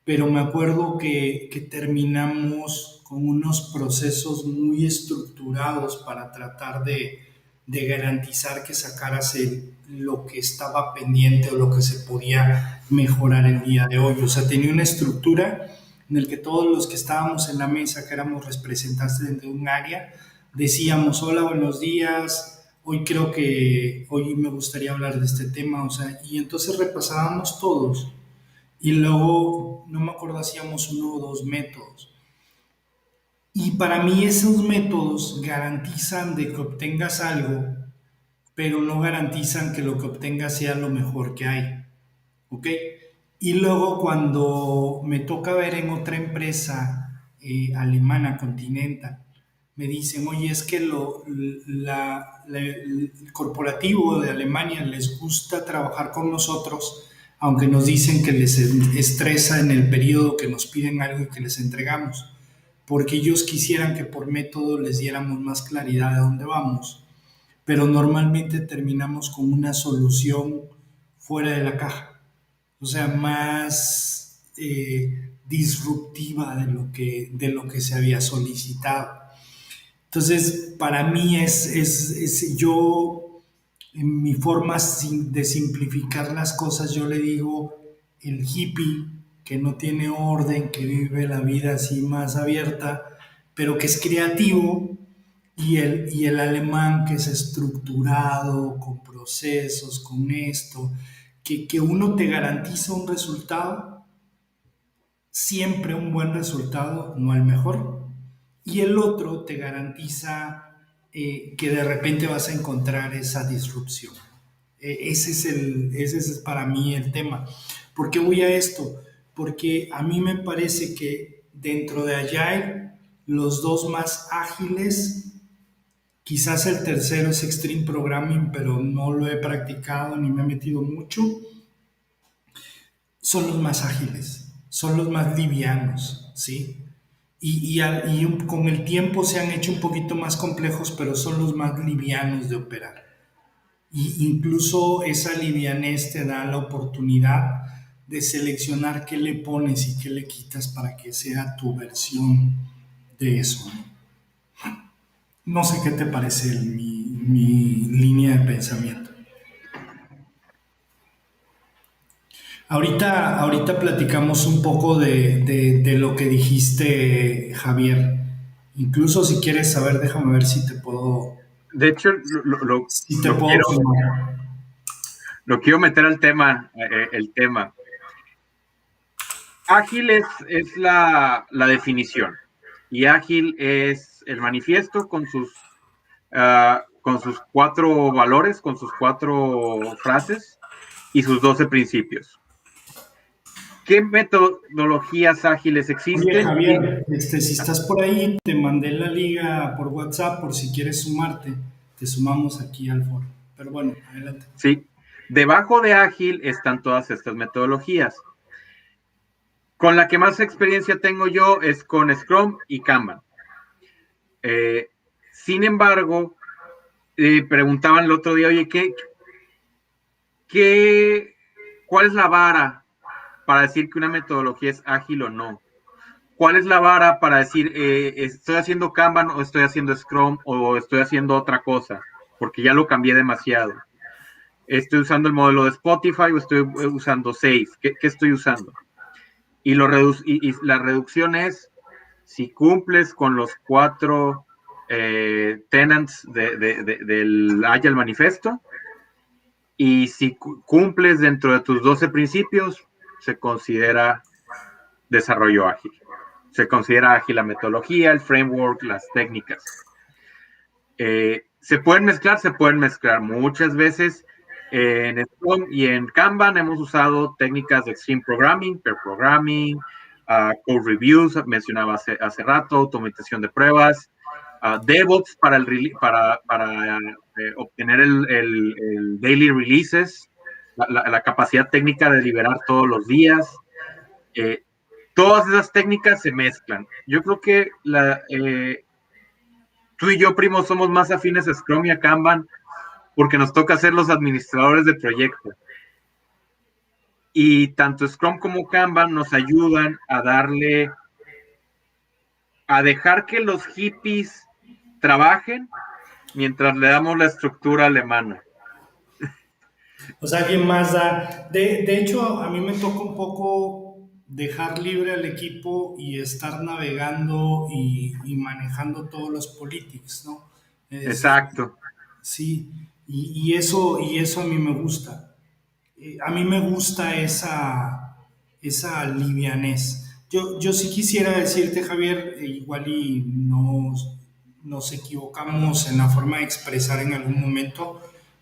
Pero me acuerdo que terminamos con unos procesos muy estructurados para tratar de garantizar que sacaras lo que estaba pendiente o lo que se podía mejorar el día de hoy. O sea, tenía una estructura en el que todos los que estábamos en la mesa, que éramos representantes de un área, decíamos, hola, buenos días, hoy creo que hoy me gustaría hablar de este tema, o sea, y entonces repasábamos todos y luego, no me acuerdo, hacíamos uno o dos métodos. Y para mí esos métodos garantizan de que obtengas algo, pero no garantizan que lo que obtengas sea lo mejor que hay. ¿Ok? Y luego cuando me toca ver en otra empresa alemana, Continental, me dicen, oye, es que el corporativo de Alemania les gusta trabajar con nosotros, aunque nos dicen que les estresa en el periodo que nos piden algo y que les entregamos, porque ellos quisieran que por método les diéramos más claridad de dónde vamos, pero normalmente terminamos con una solución fuera de la caja, o sea, más disruptiva de lo que se había solicitado. Entonces, para mí yo, en mi forma de simplificar las cosas, yo le digo el hippie que no tiene orden, que vive la vida así más abierta, pero que es creativo, y el alemán que es estructurado, con procesos, con esto, que uno te garantiza un resultado, siempre un buen resultado, no el mejor, y el otro te garantiza que de repente vas a encontrar esa disrupción. Ese es para mí el tema. ¿Por qué voy a esto? Porque a mí me parece que dentro de Agile, los dos más ágiles, quizás el tercero es Extreme Programming, pero no lo he practicado ni me he metido mucho, son los más ágiles, son los más livianos, ¿sí? Con el tiempo se han hecho un poquito más complejos, pero son los más livianos de operar. Y incluso esa livianez te da la oportunidad de seleccionar qué le pones y qué le quitas para que sea tu versión de eso. No sé qué te parece mi línea de pensamiento. Ahorita platicamos un poco de lo que dijiste, Javier. Incluso si quieres saber, déjame ver De hecho, si te lo puedo quiero, sumar. lo quiero meter al tema, el tema. Ágil es la definición y ágil es el manifiesto con sus 4 valores, con sus 4 frases y sus 12 principios. ¿Qué metodologías ágiles Oye, existen? Javier, si estás por ahí, te mandé la liga por WhatsApp por si quieres sumarte. Te sumamos aquí al foro. Pero bueno, adelante. Sí, debajo de ágil están todas estas metodologías. Con la que más experiencia tengo yo es con Scrum y Kanban. Eh, Sin embargo, preguntaban el otro día, oye, ¿cuál es la vara para decir que una metodología es ágil o no? ¿Cuál es la vara para decir estoy haciendo Kanban o estoy haciendo Scrum o estoy haciendo otra cosa? Porque ya lo cambié demasiado. ¿Estoy usando el modelo de Spotify o estoy usando Safe? ¿Qué estoy usando? Y la reducción es si cumples con los 4 tenants del Agile Manifesto y si cumples dentro de tus 12 principios, se considera desarrollo ágil. Se considera ágil la metodología, el framework, las técnicas. Se pueden mezclar muchas veces. En Scrum y en Kanban hemos usado técnicas de Extreme Programming, Pair Programming, Code Reviews, mencionaba hace rato, automatización de pruebas, DevOps para obtener el daily releases, la capacidad técnica de liberar todos los días. Todas esas técnicas se mezclan. Yo creo que tú y yo, primo, somos más afines a Scrum y a Kanban porque nos toca ser los administradores de proyecto. Y tanto Scrum como Kanban nos ayudan a dejar que los hippies trabajen mientras le damos la estructura alemana. O sea, alguien más da. De hecho, a mí me toca un poco dejar libre al equipo y estar navegando y manejando todos los politics, ¿no? Exacto. Sí, y eso a mí me gusta. A mí me gusta esa livianez. Yo sí quisiera decirte, Javier, igual y nos equivocamos en la forma de expresar en algún momento,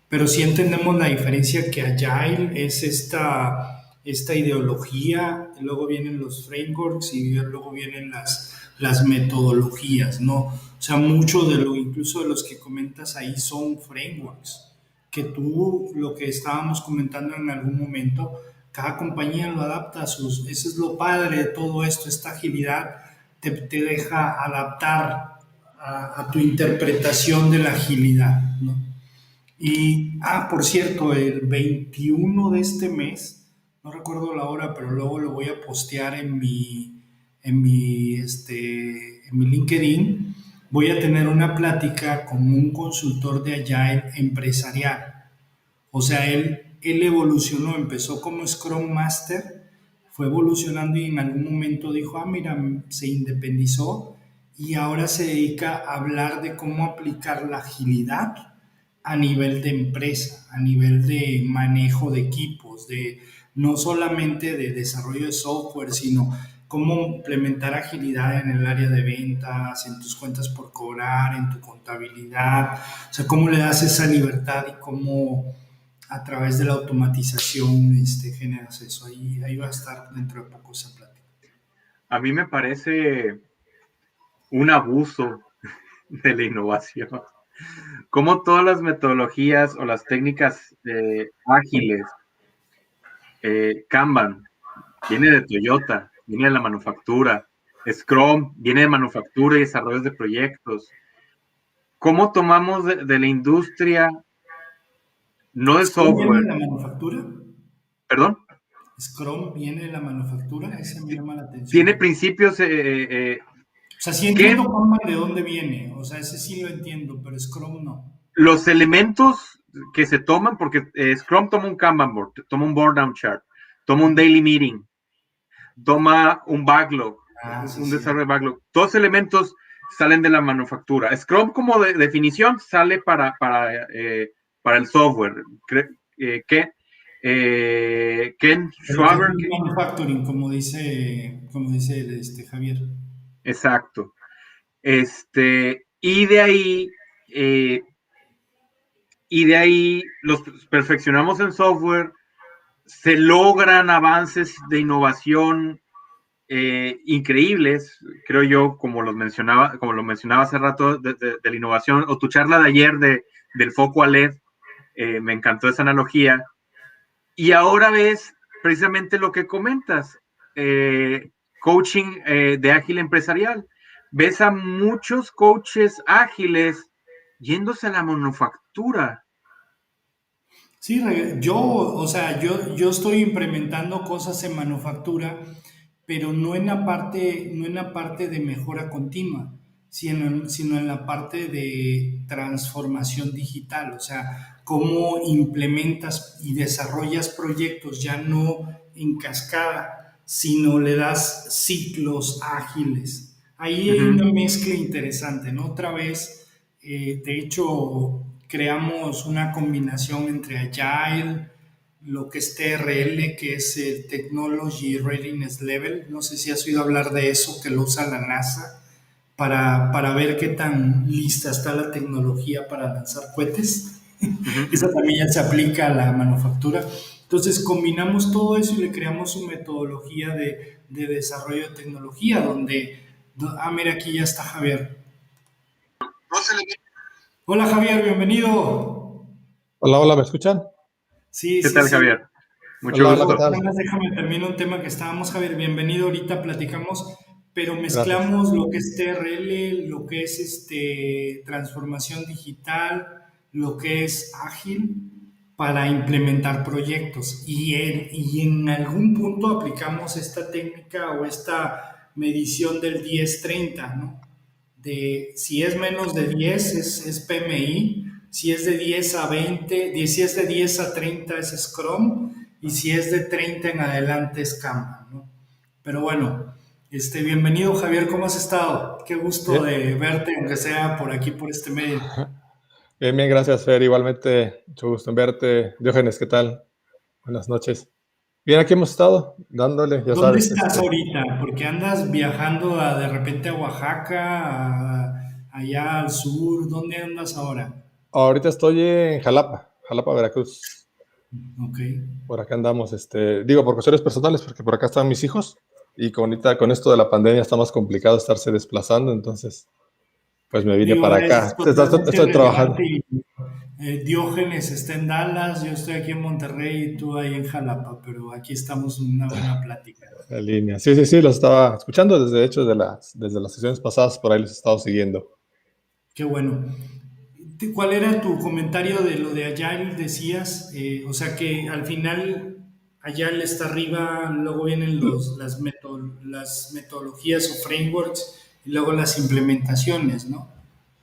pero sí entendemos la diferencia que Agile es esta ideología, luego vienen los frameworks y luego vienen las metodologías, ¿no? O sea, mucho incluso de los que comentas ahí son frameworks que tú, lo que estábamos comentando en algún momento, cada compañía lo adapta a sus. Eso es lo padre de todo esto, esta agilidad te deja adaptar a tu interpretación de la agilidad, ¿no? Por cierto, el 21 de este mes, no recuerdo la hora, pero luego lo voy a postear en mi LinkedIn. Voy a tener una plática con un consultor de Agile empresarial. O sea, él evolucionó, empezó como Scrum Master, fue evolucionando y en algún momento dijo, mira, se independizó y ahora se dedica a hablar de cómo aplicar la agilidad a nivel de empresa, a nivel de manejo de equipos, de no solamente de desarrollo de software, sino cómo implementar agilidad en el área de ventas, en tus cuentas por cobrar, en tu contabilidad, o sea, cómo le das esa libertad y cómo a través de la automatización generas eso. Ahí va a estar dentro de poco esa plática. A mí me parece un abuso de la innovación. Como todas las metodologías o las técnicas ágiles, Kanban viene de Toyota, viene de la manufactura, Scrum viene de manufactura y desarrollos de proyectos. ¿Cómo tomamos de la industria, no del ¿Scrum viene de software? la manufactura? Perdón, Scrum viene de la manufactura, ese me llama la tiene atención. principios O sea, sí que entiendo Kanban de dónde viene, o sea, ese sí lo entiendo, pero Scrum no. los elementos que se toman, porque Scrum toma un Kanban board, toma un board down chart, toma un daily meeting, toma un backlog, Ah, sí, un sí. desarrollo de backlog. Todos elementos salen de la manufactura. Scrum como definición sale para el software. Ken Pero que es Schwaber, un manufacturing, como dice Javier. exacto. Y de ahí, eh, los perfeccionamos en software, se logran avances de innovación increíbles, creo yo, como lo mencionaba hace rato de la innovación, o tu charla de ayer del foco a LED, me encantó esa analogía. Y ahora ves precisamente lo que comentas, coaching de ágil empresarial. Ves a muchos coaches ágiles yéndose a la manufactura. Sí, o sea, yo estoy implementando cosas en manufactura, pero no en la parte de mejora continua, sino en la parte de transformación digital, o sea, cómo implementas y desarrollas proyectos ya no en cascada, sino le das ciclos ágiles. Ahí Uh hay -huh, una mezcla interesante, ¿no? Otra vez, de hecho, creamos una combinación entre Agile, lo que es TRL, que es el Technology Readiness Level. No sé si has oído hablar de eso, que lo usa la NASA para ver qué tan lista está la tecnología para lanzar cohetes. uh -huh, uh Eso -huh. también ya se aplica a la manufactura. Entonces combinamos todo eso y le creamos una metodología de desarrollo de tecnología mira, aquí ya está Javier. Hola Javier, bienvenido. Hola, hola, ¿me escuchan? Sí, ¿Qué sí, tal, sí. Javier? Mucho Hola, hola, ¿qué gusto. tal? Nada más déjame terminar un tema que estábamos, Javier. Bienvenido, ahorita platicamos, pero Gracias. mezclamos lo que es TRL, lo que es transformación digital, lo que es ágil para implementar proyectos. Y en algún punto aplicamos esta técnica o esta medición del 10-30, ¿no? De si es menos de 10 es PMI, si es de 10 a 20, si es de 10 a 30 es Scrum y si es de 30 en adelante es Kanban, ¿no? Pero bueno, bienvenido Javier, ¿cómo has estado? Qué gusto Bien, de verte, aunque sea por aquí, por este medio. bien, bien, gracias, Fer. Igualmente, mucho gusto en verte. Diógenes, ¿qué tal? Buenas noches. Bien, aquí hemos estado dándole, ya ¿Dónde sabes, estás ahorita? Porque andas viajando de repente a Oaxaca, allá al sur, ¿dónde andas ahora? ahorita estoy en Jalapa, Veracruz. Ok. Por acá andamos, digo, por cuestiones personales, porque por acá están mis hijos y ahorita con esto de la pandemia está más complicado estarse desplazando, entonces, pues me vine Digo, para es acá. totalmente Estoy trabajando relevante y Diógenes está en Dallas, yo estoy aquí en Monterrey y tú ahí en Jalapa, pero aquí estamos en una buena plática. en línea. Sí, sí, sí, los estaba escuchando desde, de hecho, desde las sesiones pasadas, por ahí los he estado siguiendo. Qué bueno. ¿Cuál era tu comentario de lo de Agile? Decías, o sea que al final Agile está arriba, luego vienen las metodologías o frameworks y luego las implementaciones, ¿no?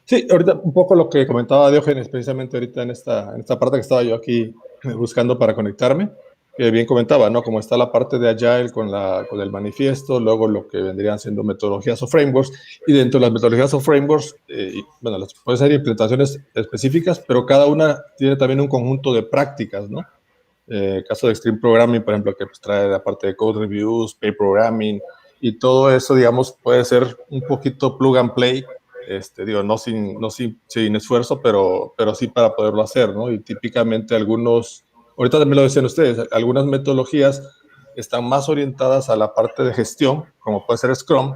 Sí, ahorita un poco lo que comentaba Diógenes precisamente ahorita en esta parte que estaba yo aquí buscando para conectarme. que bien comentaba, ¿no? Como está la parte de Agile con el manifiesto, luego lo que vendrían siendo metodologías o frameworks, y dentro de las metodologías o frameworks, bueno, pueden ser implementaciones específicas, pero cada una tiene también un conjunto de prácticas, ¿no? Caso de Extreme Programming, por ejemplo, que pues, trae la parte de code reviews, pair programming, y todo eso, digamos, puede ser un poquito plug and play, digo, sin esfuerzo, pero sí para poderlo hacer, ¿no? Y típicamente ahorita también lo decían ustedes, algunas metodologías están más orientadas a la parte de gestión, como puede ser Scrum,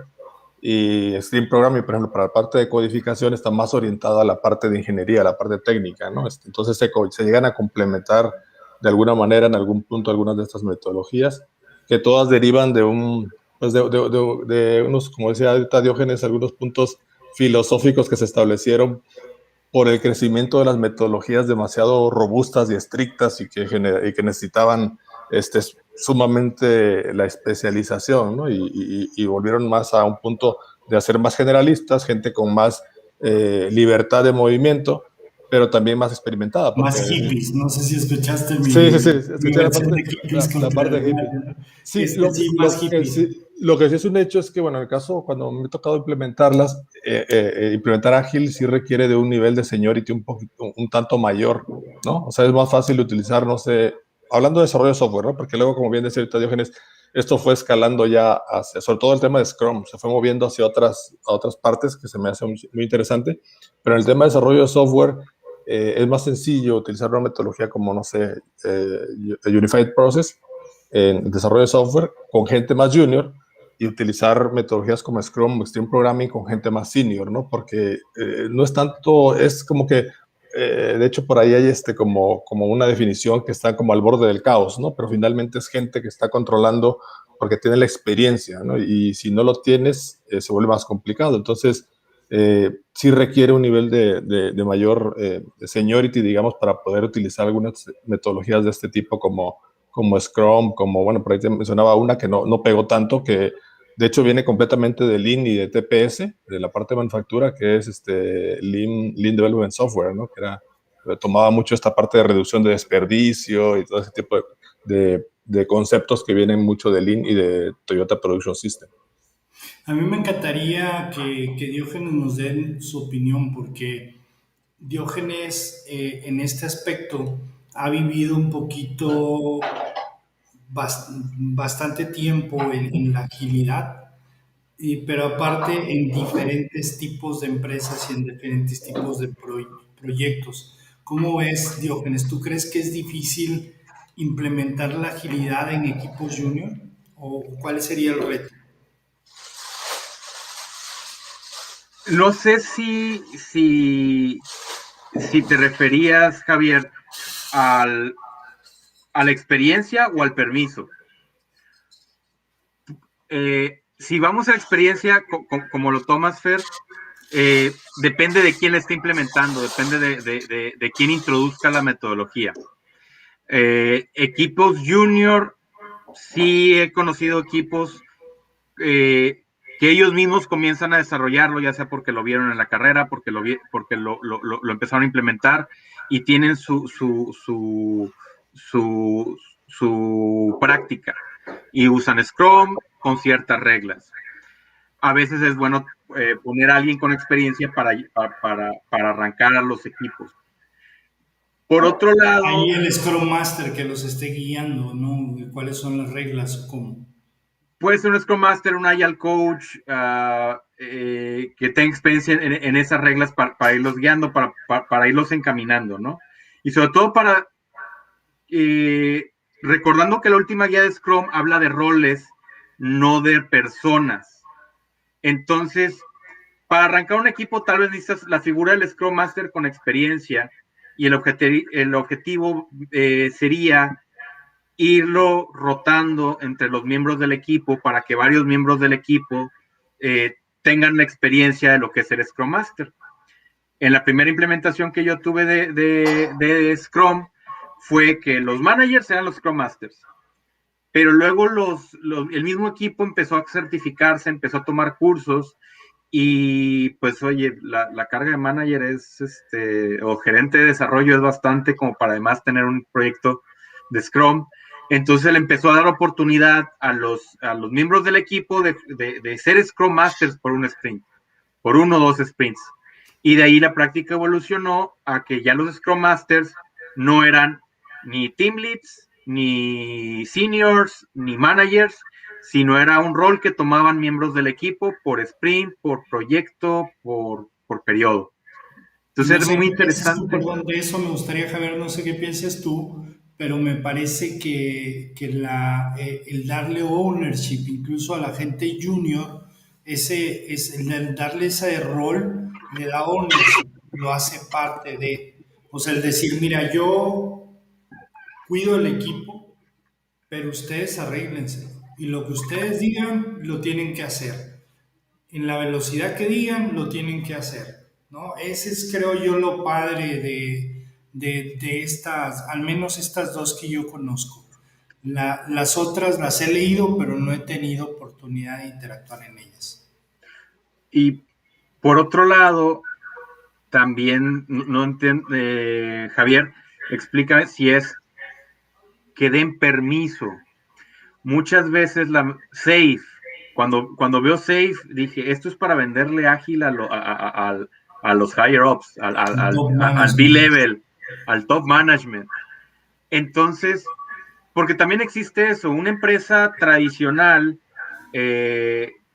y Extreme Programming, por ejemplo, para la parte de codificación está más orientada a la parte de ingeniería, a la parte técnica, ¿no? Entonces se llegan a complementar de alguna manera en algún punto algunas de estas metodologías, que todas derivan pues de unos, como decía ahorita Diógenes, algunos puntos filosóficos que se establecieron por el crecimiento de las metodologías demasiado robustas y estrictas y que necesitaban sumamente la especialización, ¿no? Y volvieron más a un punto de hacer más generalistas, gente con más libertad de movimiento, pero también más experimentada. Más Porque, hippies, no sé si escuchaste sí, mi escuché versión de hippies la contra parte hippie. Sí, sí, más hippie. lo que sí es un hecho es que, bueno, en el caso, cuando me ha tocado implementarlas, implementar Ágil sí requiere de un nivel de seniority un tanto mayor, ¿no? O sea, es más fácil utilizar, no sé, hablando de desarrollo de software, ¿no? Porque luego, como bien decía ahorita Diógenes, esto fue escalando ya sobre todo el tema de Scrum, se fue moviendo hacia a otras partes que se me hace muy interesante, pero en el tema de desarrollo de software es más sencillo utilizar una metodología como, no sé, Unified Process en desarrollo de software con gente más junior y utilizar metodologías como Scrum o Extreme Programming con gente más senior, ¿no? Porque no es tanto, es como que, de hecho, por ahí hay como una definición que está como al borde del caos, ¿no? Pero finalmente es gente que está controlando porque tiene la experiencia, ¿no? Y si no lo tienes, se vuelve más complicado. Entonces, sí requiere un nivel de mayor seniority, digamos, para poder utilizar algunas metodologías de este tipo como Scrum, como, bueno, por ahí te mencionaba una que no pegó tanto, que de hecho viene completamente de Lean y de TPS, de la parte de manufactura, que es Lean Development Software, ¿no? Que tomaba mucho esta parte de reducción de desperdicio y todo ese tipo de conceptos que vienen mucho de Lean y de Toyota Production System. A mí me encantaría que Diógenes nos dé su opinión, porque Diógenes en este aspecto ha vivido un poquito, bastante tiempo en la agilidad, pero aparte en diferentes tipos de empresas y en diferentes tipos de proyectos. ¿Cómo ves, Diógenes? ¿Tú crees que es difícil implementar la agilidad en equipos junior? ¿O cuál sería el reto? No sé si te referías, Javier, al, a la experiencia o al permiso. Si vamos a la experiencia, como lo tomas, Fer, depende de quién la esté implementando, depende de quién introduzca la metodología. Equipos junior, sí he conocido equipos que ellos mismos comienzan a desarrollarlo, ya sea porque lo vieron en la carrera, porque lo empezaron a implementar y tienen su práctica y usan Scrum con ciertas reglas. A veces es bueno poner a alguien con experiencia para arrancar a los equipos. Por otro lado, Ahí el Scrum Master que los esté guiando, ¿no? ¿Cuáles son las reglas o cómo? puede ser un Scrum Master, un Agile Coach, que tenga experiencia en esas reglas para irlos guiando, para irlos encaminando, ¿no? Y sobre todo recordando que la última guía de Scrum habla de roles, no de personas. Entonces, para arrancar un equipo, tal vez necesitas la figura del Scrum Master con experiencia y el objetivo sería irlo rotando entre los miembros del equipo para que varios miembros del equipo tengan la experiencia de lo que es el Scrum Master. En la primera implementación que yo tuve de Scrum fue que los managers eran los Scrum Masters, pero luego el mismo equipo empezó a certificarse, empezó a tomar cursos y pues oye, la carga de manager o gerente de desarrollo es bastante como para además tener un proyecto de Scrum. Entonces le empezó a dar oportunidad a los miembros del equipo de ser Scrum Masters por un sprint, por 1 o 2 sprints. Y de ahí la práctica evolucionó a que ya los Scrum Masters no eran ni team leads, ni seniors, ni managers, sino era un rol que tomaban miembros del equipo por sprint, por proyecto, por periodo. Entonces No es sé muy qué piensas tú, interesante. perdón, de eso me gustaría, Javier, no sé qué piensas tú, pero me parece que el darle ownership incluso a la gente junior, el darle ese rol, le da ownership, lo hace parte de, o sea, el decir, mira, yo cuido el equipo, pero ustedes arréglense, y lo que ustedes digan, lo tienen que hacer en la velocidad que digan, lo tienen que hacer, ¿no? Ese es, creo yo, lo padre de estas, al menos estas dos que yo conozco. Las otras las he leído, pero no he tenido oportunidad de interactuar en ellas. Y por otro lado, también no entiendo, Javier, explícame si es que den permiso. Muchas veces la Safe, cuando veo Safe, dije, esto es para venderle ágil a los higher ups, Top al management. B-level, al top management. Entonces, porque también existe eso, una empresa tradicional,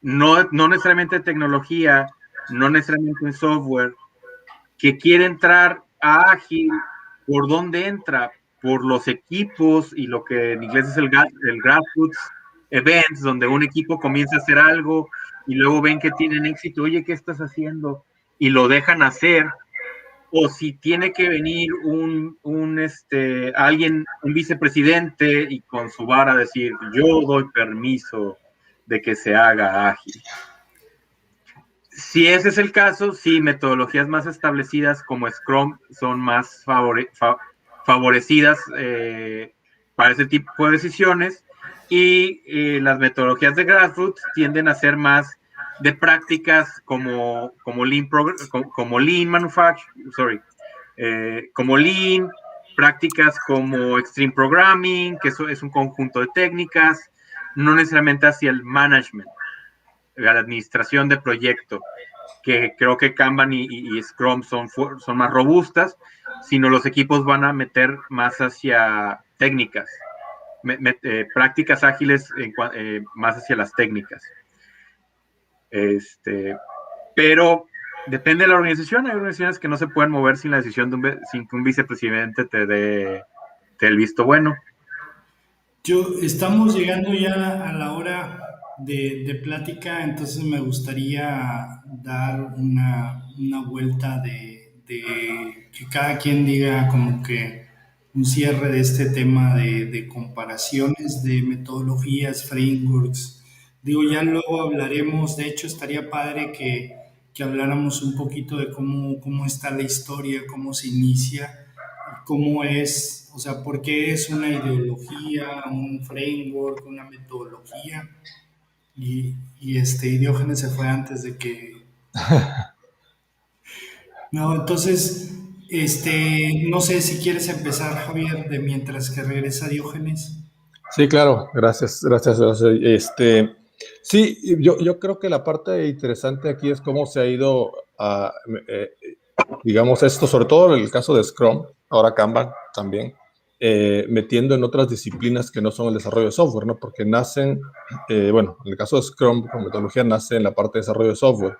no necesariamente de tecnología, no necesariamente en software, que quiere entrar a ágil, ¿por dónde entra? Por los equipos y lo que en inglés es el grassroots events, donde un equipo comienza a hacer algo y luego ven que tienen éxito, oye, ¿qué estás haciendo? Y lo dejan hacer, o si tiene que venir alguien, un vicepresidente y con su vara decir, yo doy permiso de que se haga ágil. Si ese es el caso, sí, metodologías más establecidas como Scrum son más favorecidas para ese tipo de decisiones, y las metodologías de grassroots tienden a ser más de prácticas como Lean Manufacturing, como Lean, prácticas como Extreme Programming, que eso es un conjunto de técnicas, no necesariamente hacia el management, la administración de proyecto, que creo que Kanban y Scrum son más robustas, sino los equipos van a meter más hacia técnicas, prácticas ágiles más hacia las técnicas. Pero depende de la organización. Hay organizaciones que no se pueden mover sin la decisión sin que un vicepresidente te dé el visto bueno. Estamos llegando ya a la hora de plática, entonces me gustaría dar una vuelta de que cada quien diga como que un cierre de este tema de comparaciones de metodologías, frameworks. Digo, ya luego hablaremos, de hecho estaría padre que habláramos un poquito de cómo está la historia, cómo se inicia, cómo es, o sea, por qué es una ideología, un framework, una metodología. Y Diógenes se fue antes de que... No, entonces, no sé si quieres empezar, Javier, de mientras que regresa Diógenes. Sí, claro, gracias, gracias. Sí, yo creo que la parte interesante aquí es cómo se ha ido, digamos, esto, sobre todo en el caso de Scrum, ahora Kanban también, metiendo en otras disciplinas que no son el desarrollo de software, ¿no? Porque nacen, bueno, en el caso de Scrum, como metodología, nace en la parte de desarrollo de software.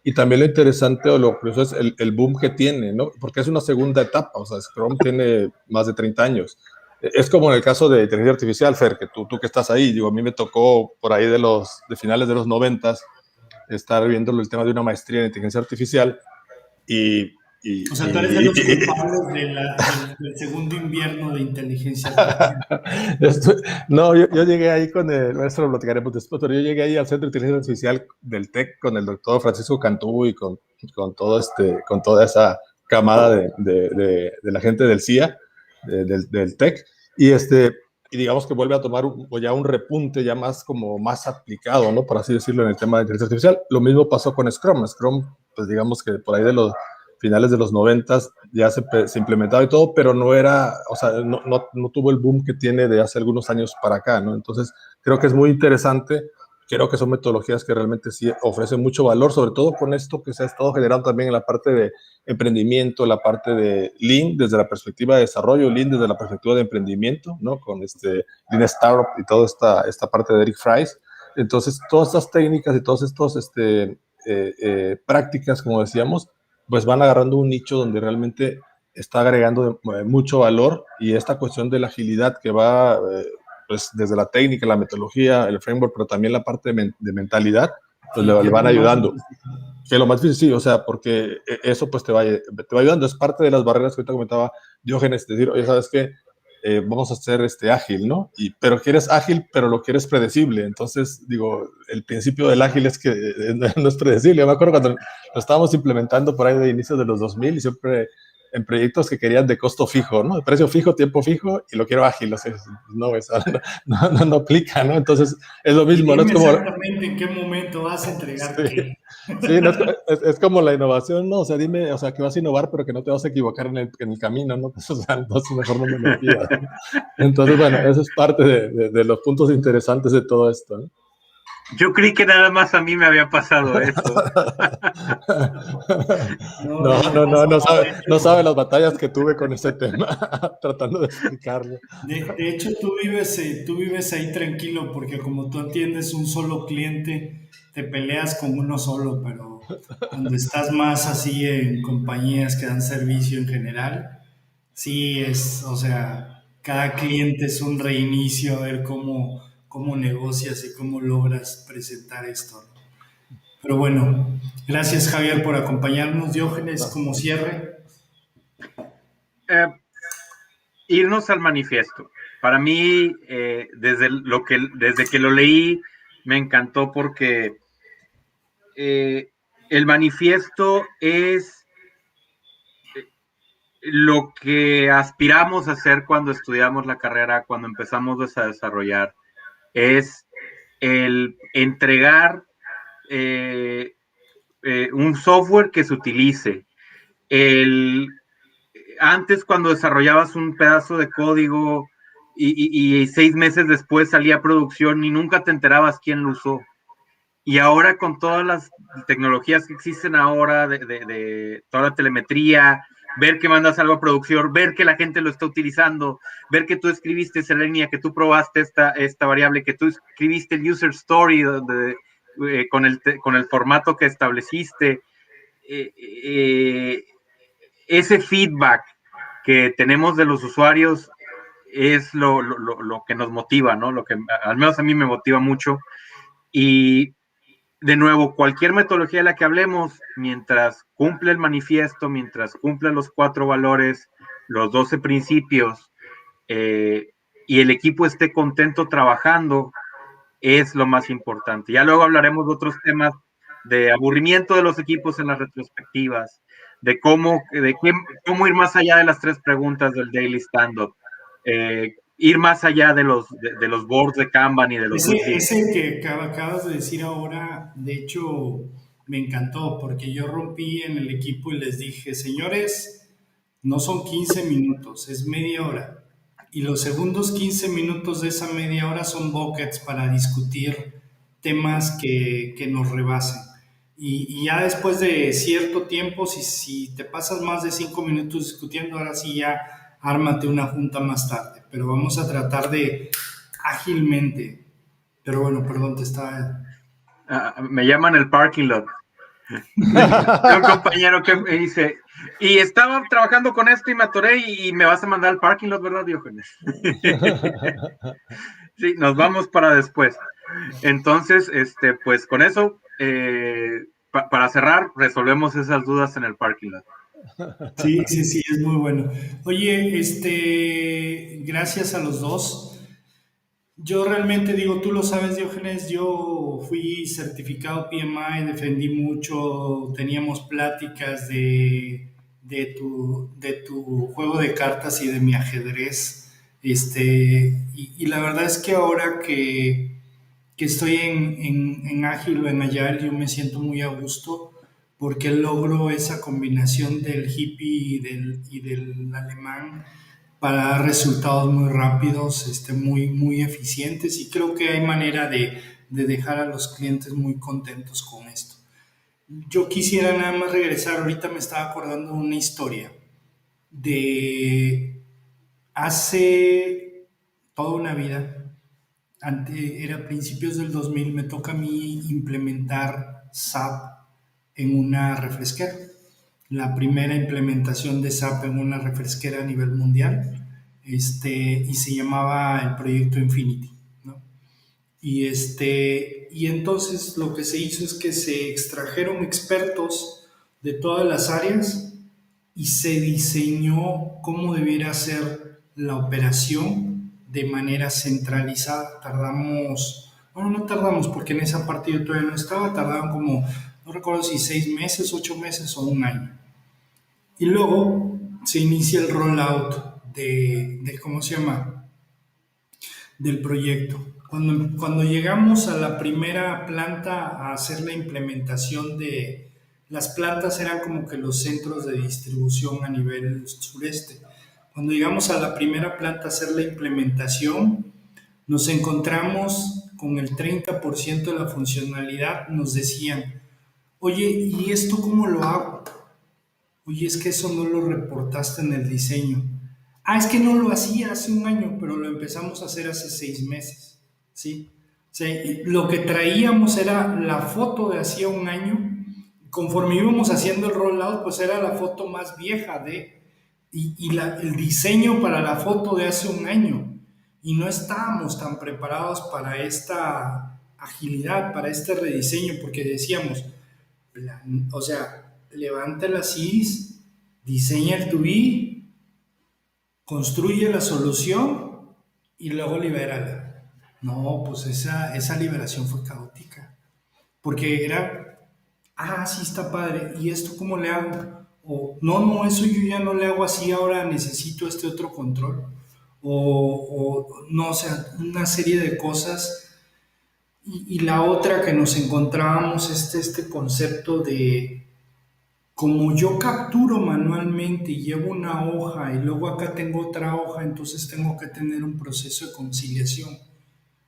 Y también lo interesante o lo curioso es el boom que tiene, ¿no? Porque es una segunda etapa, o sea, Scrum tiene más de 30 años. Es como en el caso de inteligencia artificial, Fer, que tú que estás ahí, digo, a mí me tocó por ahí de finales de los 90 estar viendo el tema de una maestría en inteligencia artificial O sea, tú eres de los culpables del segundo invierno de inteligencia artificial. No, yo llegué ahí con el maestro, lo platicaremos después, pero yo llegué ahí al Centro de Inteligencia Artificial del TEC con el doctor Francisco Cantú y con con toda esa camada de la gente del CIA, del TEC, y digamos que vuelve a tomar ya un repunte ya más como más aplicado, ¿no? Por así decirlo, en el tema de inteligencia artificial. Lo mismo pasó con Scrum. Scrum, pues digamos que por ahí finales de los 90 ya se implementaba y todo, pero no era, o sea, no tuvo el boom que tiene de hace algunos años para acá, ¿no? Entonces, creo que es muy interesante. Creo que son metodologías que realmente sí ofrecen mucho valor, sobre todo con esto que se ha estado generando también en la parte de emprendimiento, la parte de Lean desde la perspectiva de desarrollo, Lean desde la perspectiva de emprendimiento, ¿no? Con Lean Startup y toda esta parte de Eric Fries. Entonces, todas estas técnicas y todas estas prácticas, como decíamos, pues van agarrando un nicho donde realmente está agregando mucho valor, y esta cuestión de la agilidad que va pues desde la técnica, la metodología, el framework, pero también la parte de mentalidad, pues Sí, le que es van lo más ayudando. difícil. Que lo más difícil, sí, o sea, porque eso pues te va ayudando, es parte de las barreras que ahorita comentaba Diógenes, decir, oye, ¿sabes qué? Vamos a ser ágil, ¿no? Pero quieres ágil, pero lo quieres predecible. Entonces, digo, el principio del ágil es que no es predecible. Yo me acuerdo cuando lo estábamos implementando por ahí de inicios de los 2000, y siempre en proyectos que querían de costo fijo, ¿no? De precio fijo, tiempo fijo, y lo quiero ágil. O sea, no, eso no aplica, ¿no? Entonces, es lo Y mismo, ¿no? Es dime como... exactamente en qué momento vas a entregar Sí. qué. Sí, no, es como la innovación, ¿no? O sea, dime, o sea, que vas a innovar, pero que no te vas a equivocar en el camino, ¿no? Pues, o sea, entonces mejor no me lo pidas, ¿no? Entonces, bueno, eso es parte de los puntos interesantes de todo esto, ¿no? Yo creí que nada más a mí me había pasado eso. No, No, no me no, no, pasa no nada. sabe, no sabe las batallas que tuve con ese tema, tratando de explicarlo. De hecho, tú vives ahí tranquilo porque como tú atiendes un solo cliente, te peleas con uno solo, pero cuando estás más así en compañías que dan servicio en general, sí es, o sea, cada cliente es un reinicio a ver cómo negocias y cómo logras presentar esto, ¿no? Pero bueno, gracias Javier por acompañarnos. Diógenes, No, como cierre. Eh, Irnos al manifiesto. Para mí, desde que lo leí, me encantó porque el manifiesto es lo que aspiramos a hacer cuando estudiamos la carrera, cuando empezamos a desarrollar, es el entregar eh, un software que se utilice. El, Antes, cuando desarrollabas un pedazo de código y 6 meses después salía a producción y nunca te enterabas quién lo usó. Y ahora con todas las tecnologías que existen ahora, de toda la telemetría, ver que mandas algo a producción, ver que la gente lo está utilizando, ver que tú escribiste esa línea, que tú probaste esta variable, que tú escribiste el user story con el formato que estableciste, eh, eh, ese feedback que tenemos de los usuarios es lo que nos motiva, ¿no? Lo que al menos a mí me motiva mucho. Y de nuevo, cualquier metodología de la que hablemos, mientras cumple el manifiesto, mientras cumple los 4 valores, los 12 principios, y el equipo esté contento trabajando, es lo más importante. Ya luego hablaremos de otros temas de aburrimiento de los equipos en las retrospectivas, cómo ir más allá de las 3 preguntas del daily stand-up, ir más allá de los boards de Kanban y de los widgets. Ese que acabas de decir ahora, de hecho, me encantó porque yo rompí en el equipo y les dije, señores, no son 15 minutos, es media hora. Y los segundos 15 minutos de esa media hora son buckets para discutir temas que nos rebasen. Y ya después de cierto tiempo, si te pasas más de 5 minutos discutiendo, ahora sí ya ármate una junta más tarde. Pero vamos a tratar de ágilmente. Pero bueno, perdón, te estaba... Me llaman el parking lot. Tengo un compañero que me dice, y estaba trabajando con esto y me atoré y me vas a mandar al parking lot, ¿verdad, Diógenes? Sí, nos vamos para después. Entonces, pues con eso, para cerrar, resolvemos esas dudas en el parking lot. Sí, sí, sí, es muy bueno. Oye, gracias a los dos. Yo realmente digo, tú lo sabes, Diógenes, yo fui certificado PMI, defendí mucho, teníamos pláticas de tu juego de cartas y de mi ajedrez. Y la verdad es que ahora que estoy en Ágil o en Agile, yo me siento muy a gusto porque logro esa combinación del hippie y del alemán para dar resultados muy rápidos, muy, muy eficientes y creo que hay manera de dejar a los clientes muy contentos con esto. Yo quisiera nada más regresar, ahorita me estaba acordando de una historia de hace toda una vida, era principios del 2000, me toca a mí implementar SAP en una refresquera. La primera implementación de SAP en una refresquera a nivel mundial, y se llamaba el proyecto Infinity, ¿no? Y entonces lo que se hizo es que se extrajeron expertos de todas las áreas y se diseñó cómo debiera ser la operación de manera centralizada. Tardamos, bueno, no tardamos porque en esa parte yo todavía no estaba, tardaron como, no recuerdo si 6 meses, 8 meses o un año. Y luego se inicia el rollout ¿cómo se llama? Del proyecto. Cuando llegamos a la primera planta a hacer la implementación de las plantas eran como que los centros de distribución a nivel sureste. Cuando llegamos a la primera planta a hacer la implementación, nos encontramos con el 30% de la funcionalidad, nos decían, oye, ¿y esto cómo lo hago? Oye, es que eso no lo reportaste en el diseño. Ah, es que no lo hacía hace un año, pero lo empezamos a hacer hace 6 meses, ¿sí? O sea, lo que traíamos era la foto de hacía un año. Conforme íbamos haciendo el rollout, pues era la foto más vieja el diseño para la foto de hace un año. Y no estábamos tan preparados para esta agilidad, para este rediseño, porque decíamos, o sea, levanta las IS, diseña el to be, construye la solución y luego libérala. No, pues esa liberación fue caótica. Porque era, sí está padre, ¿y esto cómo le hago? O, no, eso yo ya no le hago así, ahora necesito este otro control. No, o sea, una serie de cosas. Y la otra que nos encontrábamos, este concepto de como yo capturo manualmente y llevo una hoja y luego acá tengo otra hoja, entonces tengo que tener un proceso de conciliación.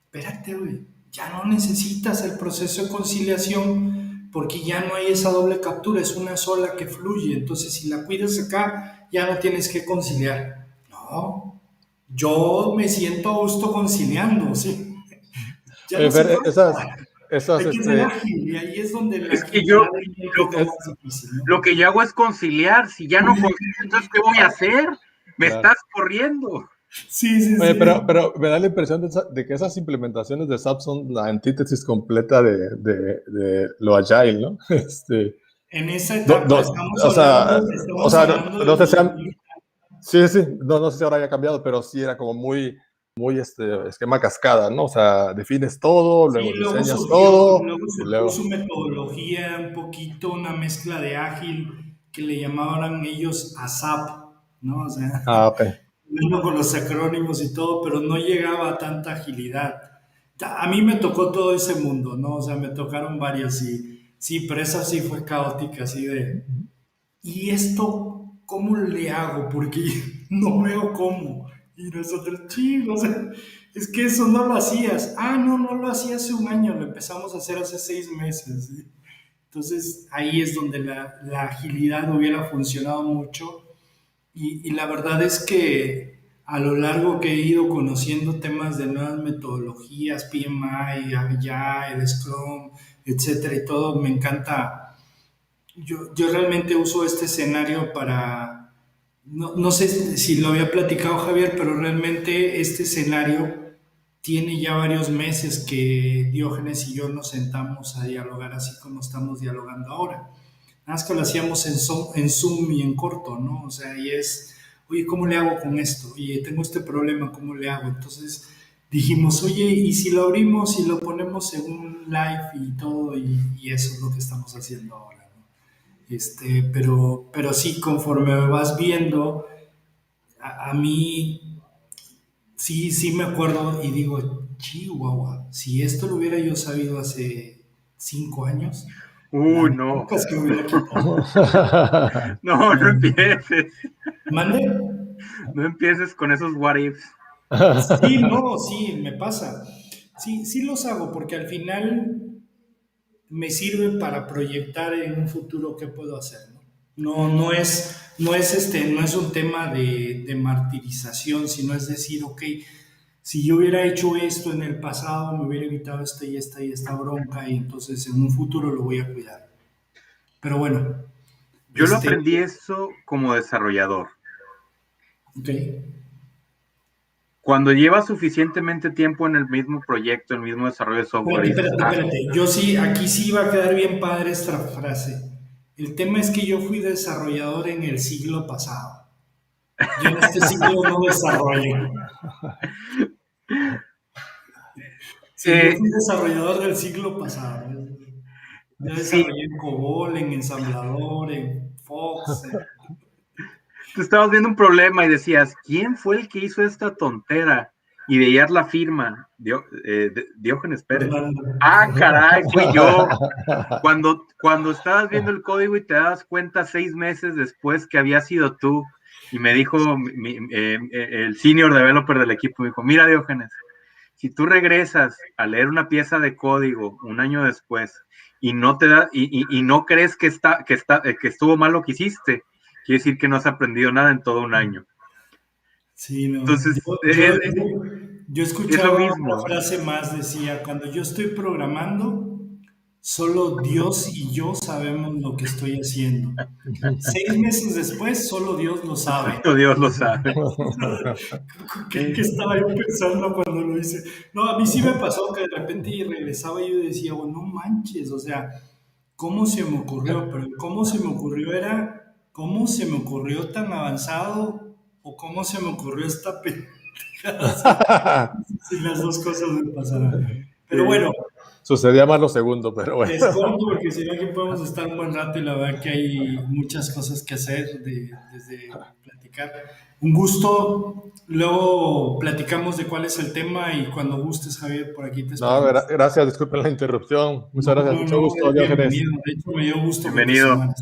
Espérate, güey, ya no necesitas el proceso de conciliación porque ya no hay esa doble captura, es una sola que fluye. Entonces, si la cuidas acá, ya no tienes que conciliar. No, yo me siento a gusto conciliando, ¿sí? Ya no se Ver, trata. esas, Hay que ser ágil y ahí es donde la Es que agilidad yo es un lo, poco más difícil, ¿no? lo que yo hago es conciliar. Si ya no concilio, entonces ¿qué voy a hacer? Me claro. estás corriendo. Sí, sí, Oye, sí. pero me da la impresión de que esas implementaciones de SAP son la antítesis completa de lo agile, ¿no? En esa etapa O estamos sea, hablando no del sé si 2000. sí, sí, no sé si ahora haya cambiado, pero sí era como muy esquema cascada, ¿no? O sea, defines todo, Sí, luego diseñas todo, luego y surgió luego, su metodología, un poquito una mezcla de ágil que le llamaban ellos ASAP, ¿no? O sea, ok. bueno, con los acrónimos y todo, pero no llegaba a tanta agilidad. A mí me tocó todo ese mundo, ¿no? O sea, me tocaron varios y sí, pero esa sí fue caótica, así de, ¿y esto cómo le hago? Porque no veo cómo. Y nosotros, chicos, es que eso no lo hacías. Ah, no, no lo hacía hace un año, lo empezamos a hacer hace 6 meses. ¿Sí? Entonces ahí es donde la agilidad hubiera funcionado mucho. Y la verdad es que a lo largo que he ido conociendo temas de nuevas metodologías, PMI, Agile, Scrum, etcétera, y todo, me encanta. Yo realmente uso este escenario para, no sé si lo había platicado Javier, pero realmente este escenario tiene ya varios meses que Diógenes y yo nos sentamos a dialogar así como estamos dialogando ahora. Nada más que lo hacíamos en Zoom y en corto, ¿no? O sea, y es, oye, ¿cómo le hago con esto? Oye, tengo este problema, ¿cómo le hago? Entonces dijimos, oye, ¿y si lo abrimos y lo ponemos en un live y todo? Y eso es lo que estamos haciendo ahora, ¿no? Pero sí, conforme vas viendo, a mí sí me acuerdo y digo, chihuahua, si esto lo hubiera yo sabido hace 5 años, Uy, no. Pues que hubiera quitado. No, no empieces. ¿Mande? No empieces con esos what ifs. Sí, no, sí, me pasa. Sí, sí los hago porque al final me sirve para proyectar en un futuro qué puedo hacer, ¿no? No es un tema de martirización, sino es decir, ok, si yo hubiera hecho esto en el pasado, me hubiera evitado esta y esta y esta bronca, y entonces en un futuro lo voy a cuidar. Pero bueno, Yo lo aprendí eso como desarrollador. ok. Cuando llevas suficientemente tiempo en el mismo proyecto, en el mismo desarrollo de software, Espérate. Yo sí, aquí sí va a quedar bien padre esta frase. El tema es que yo fui desarrollador en el siglo pasado. Yo en este siglo no desarrollo. Sí, yo fui desarrollador del siglo pasado. Yo desarrollé en COBOL, en ensamblador, en Fox. Tú estabas viendo un problema y decías, ¿quién fue el que hizo esta tontera? Y veías la firma, Diógenes Pérez. Ah, caray, fui yo. Cuando estabas viendo el código y te das cuenta 6 meses después que había sido tú, y me dijo el senior developer del equipo, me dijo, mira, Diógenes, si tú regresas a leer una pieza de código un año después y no te da, y no crees que estuvo mal lo que hiciste, quiere decir que no has aprendido nada en todo un año. Sí, no. Entonces, Yo escuchaba una frase más, decía, cuando yo estoy programando, solo Dios y yo sabemos lo que estoy haciendo. 6 meses después, solo Dios lo sabe. Solo Dios lo sabe. ¿Qué estaba yo pensando cuando lo hice? No, a mí sí me pasó que de repente regresaba y yo decía, oh, no manches, o sea, ¿cómo se me ocurrió? Pero cómo se me ocurrió era, ¿cómo se me ocurrió tan avanzado? ¿O cómo se me ocurrió esta pendejada? Si las dos cosas me pasaran. Pero bueno. Sucedía más lo segundo, pero bueno. Les corto porque si no aquí podemos estar un buen rato y la verdad que hay muchas cosas que hacer desde platicar. Un gusto. Luego platicamos de cuál es el tema y cuando gustes, Javier, por aquí te espero. No, gracias, disculpen la interrupción. Muchas gracias, mucho gusto, Bienvenido. De hecho, me dio gusto. Bienvenido.